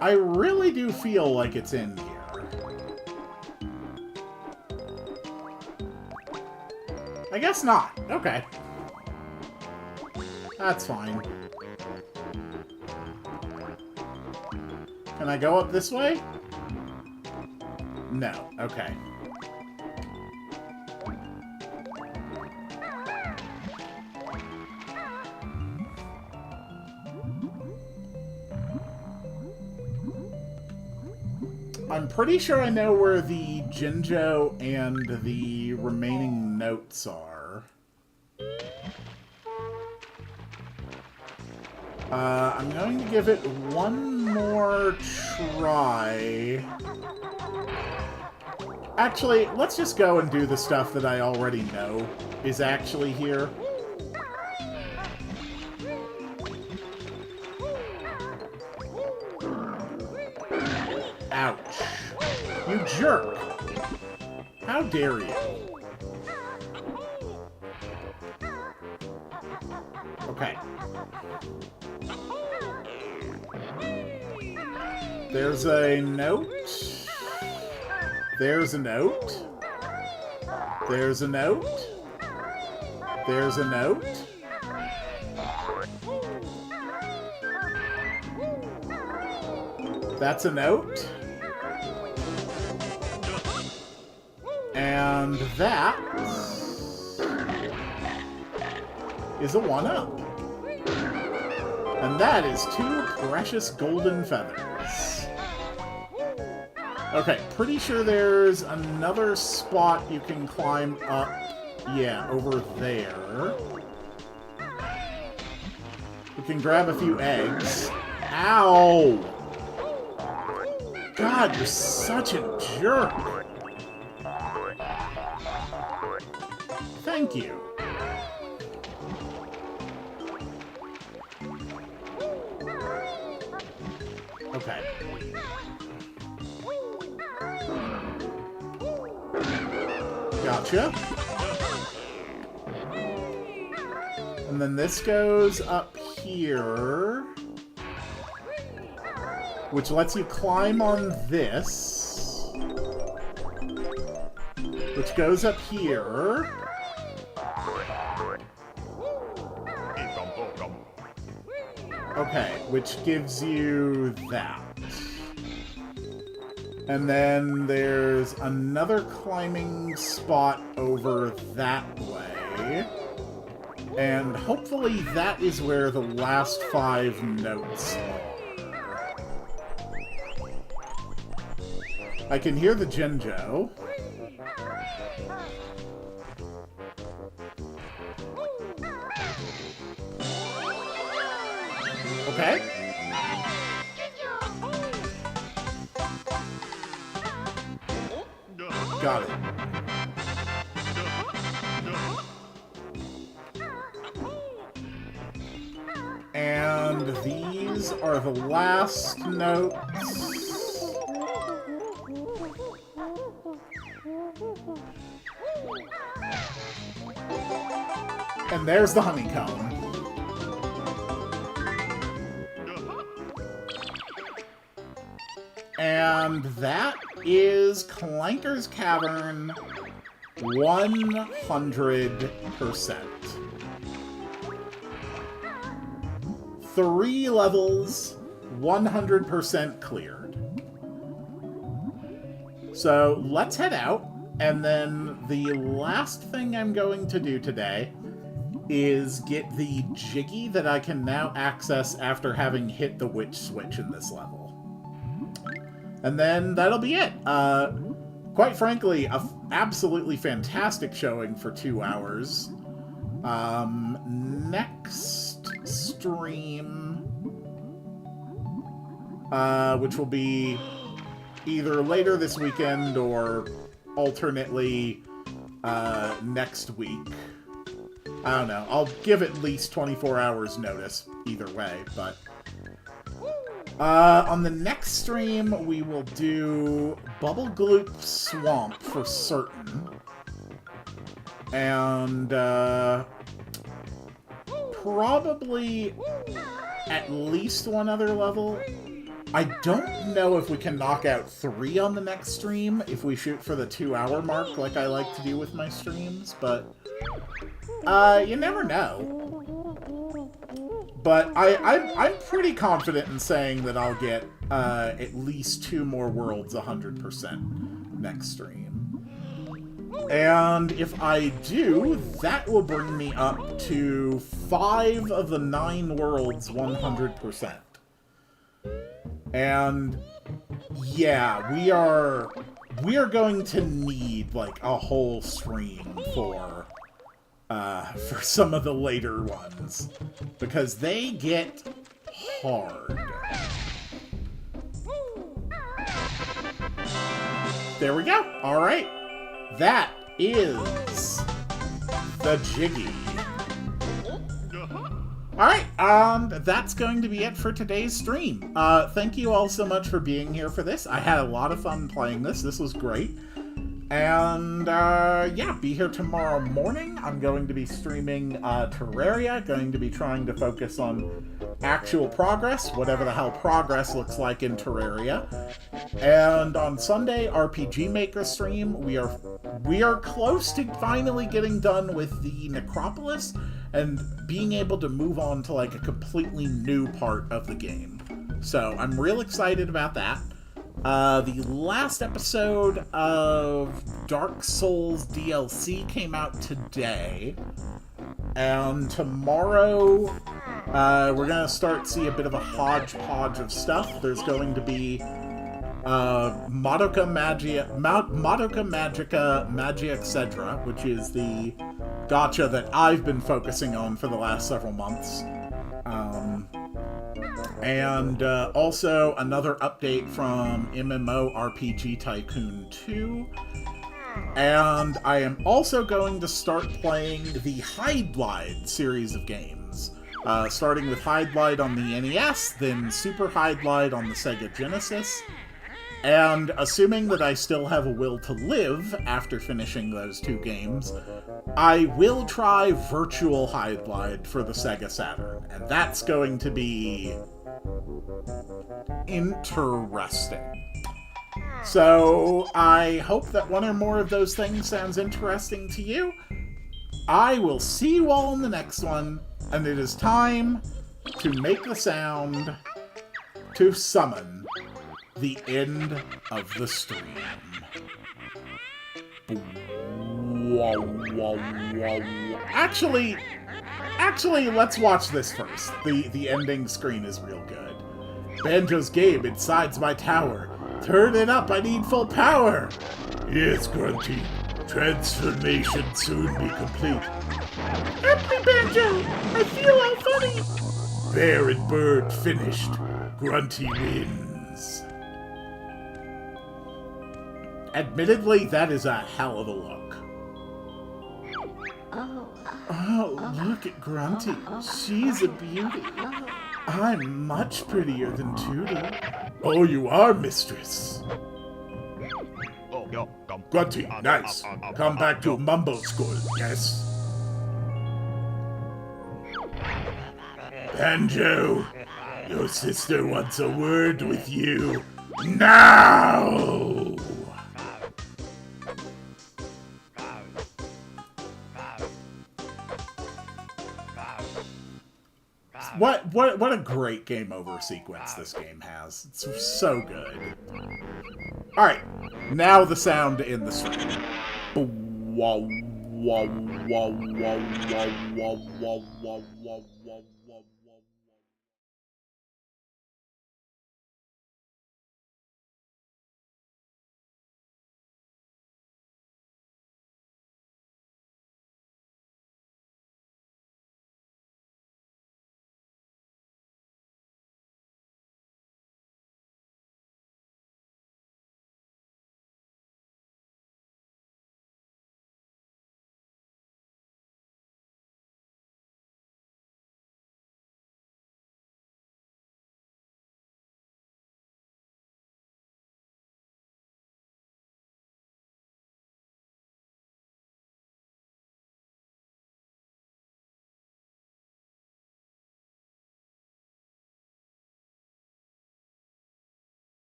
I really do feel like it's in here. I guess not. Okay. That's fine. Can I go up this way? No. Okay. I'm pretty sure I know where the Genjo and the remaining notes are. I'm going to give it one more try. Actually, let's just go and do the stuff that I already know is actually here. Ouch. You jerk! How dare you? Okay. There's a note There's a note. There's a note. There's a note. That's a note. And that is a 1-up. And that is 2 precious golden feathers. Okay, pretty sure there's another spot you can climb up. Yeah, over there. We can grab a few eggs. Ow! God, you're such a jerk. Thank you. Okay. Gotcha. And then this goes up here, which lets you climb on this, which goes up here. Okay, which gives you that. And then there's another climbing spot over that way. And hopefully that is where the last 5 notes are. I can hear the Jinjo. Okay. Got it. And these are the last notes. And there's the honeycomb. And that is Clanker's Cavern 100%. 3 levels, 100% cleared. So let's head out, and then the last thing I'm going to do today is get the Jiggy that I can now access after having hit the witch switch in this level. And then that'll be it. Quite frankly, a absolutely fantastic showing for 2 hours. Next stream, which will be either later this weekend or alternately next week. I don't know. I'll give at least 24 hours notice either way, but on the next stream, we will do Bubble Gloop Swamp for certain. And, probably at least 1 other level. I don't know if we can knock out 3 on the next stream if we shoot for the 2-hour mark like I like to do with my streams, but you never know. But I'm pretty confident in saying that I'll get at least 2 more worlds 100% next stream. And if I do, that will bring me up to 5 of the 9 worlds 100%. And yeah, we are going to need like a whole stream for some of the later ones, because they get hard. There we go. All right. That is the Jiggy. Alright, that's going to be it for today's stream. Thank you all so much for being here for this. I had a lot of fun playing this. This was great. And, yeah, be here tomorrow morning. I'm going to be streaming Terraria, going to be trying to focus on actual progress, whatever the hell progress looks like in Terraria. And on Sunday, RPG Maker stream, we are close to finally getting done with the Necropolis and being able to move on to like a completely new part of the game. So I'm real excited about that. The last episode of Dark Souls DLC came out today. And tomorrow, we're going to see a bit of a hodgepodge of stuff. There's going to be Madoka Magica Magia Etc., which is the gacha that I've been focusing on for the last several months. And also another update from MMORPG Tycoon 2. And I am also going to start playing the Hydlide series of games. Starting with Hydlide on the NES, then Super Hydlide on the Sega Genesis. And assuming that I still have a will to live after finishing those two games, I will try Virtual Hydlide for the Sega Saturn. And that's going to be interesting. So, I hope that one or more of those things sounds interesting to you. I will see you all in the next one, and it is time to make the sound to summon the end of the stream. Actually, let's watch this first. The ending screen is real good. Banjo's game inside's my tower. Turn it up, I need full power! Yes, Grunty. Transformation soon be complete. Help me, Banjo! I feel all funny! Bear and bird finished. Grunty wins. Admittedly, that is a hell of a look. Oh, look at Grunty. She's a beauty. I'm much prettier than Tootie. Oh, you are, mistress. Grunty, nice. Come back to Mumbo School, yes? Banjo, your sister wants a word with you. Now! What a great game over sequence this game has. It's so good. Alright, now the sound in the stream. Wow, wow, wow, wow, wow, wow, wow, wow, wow, wow.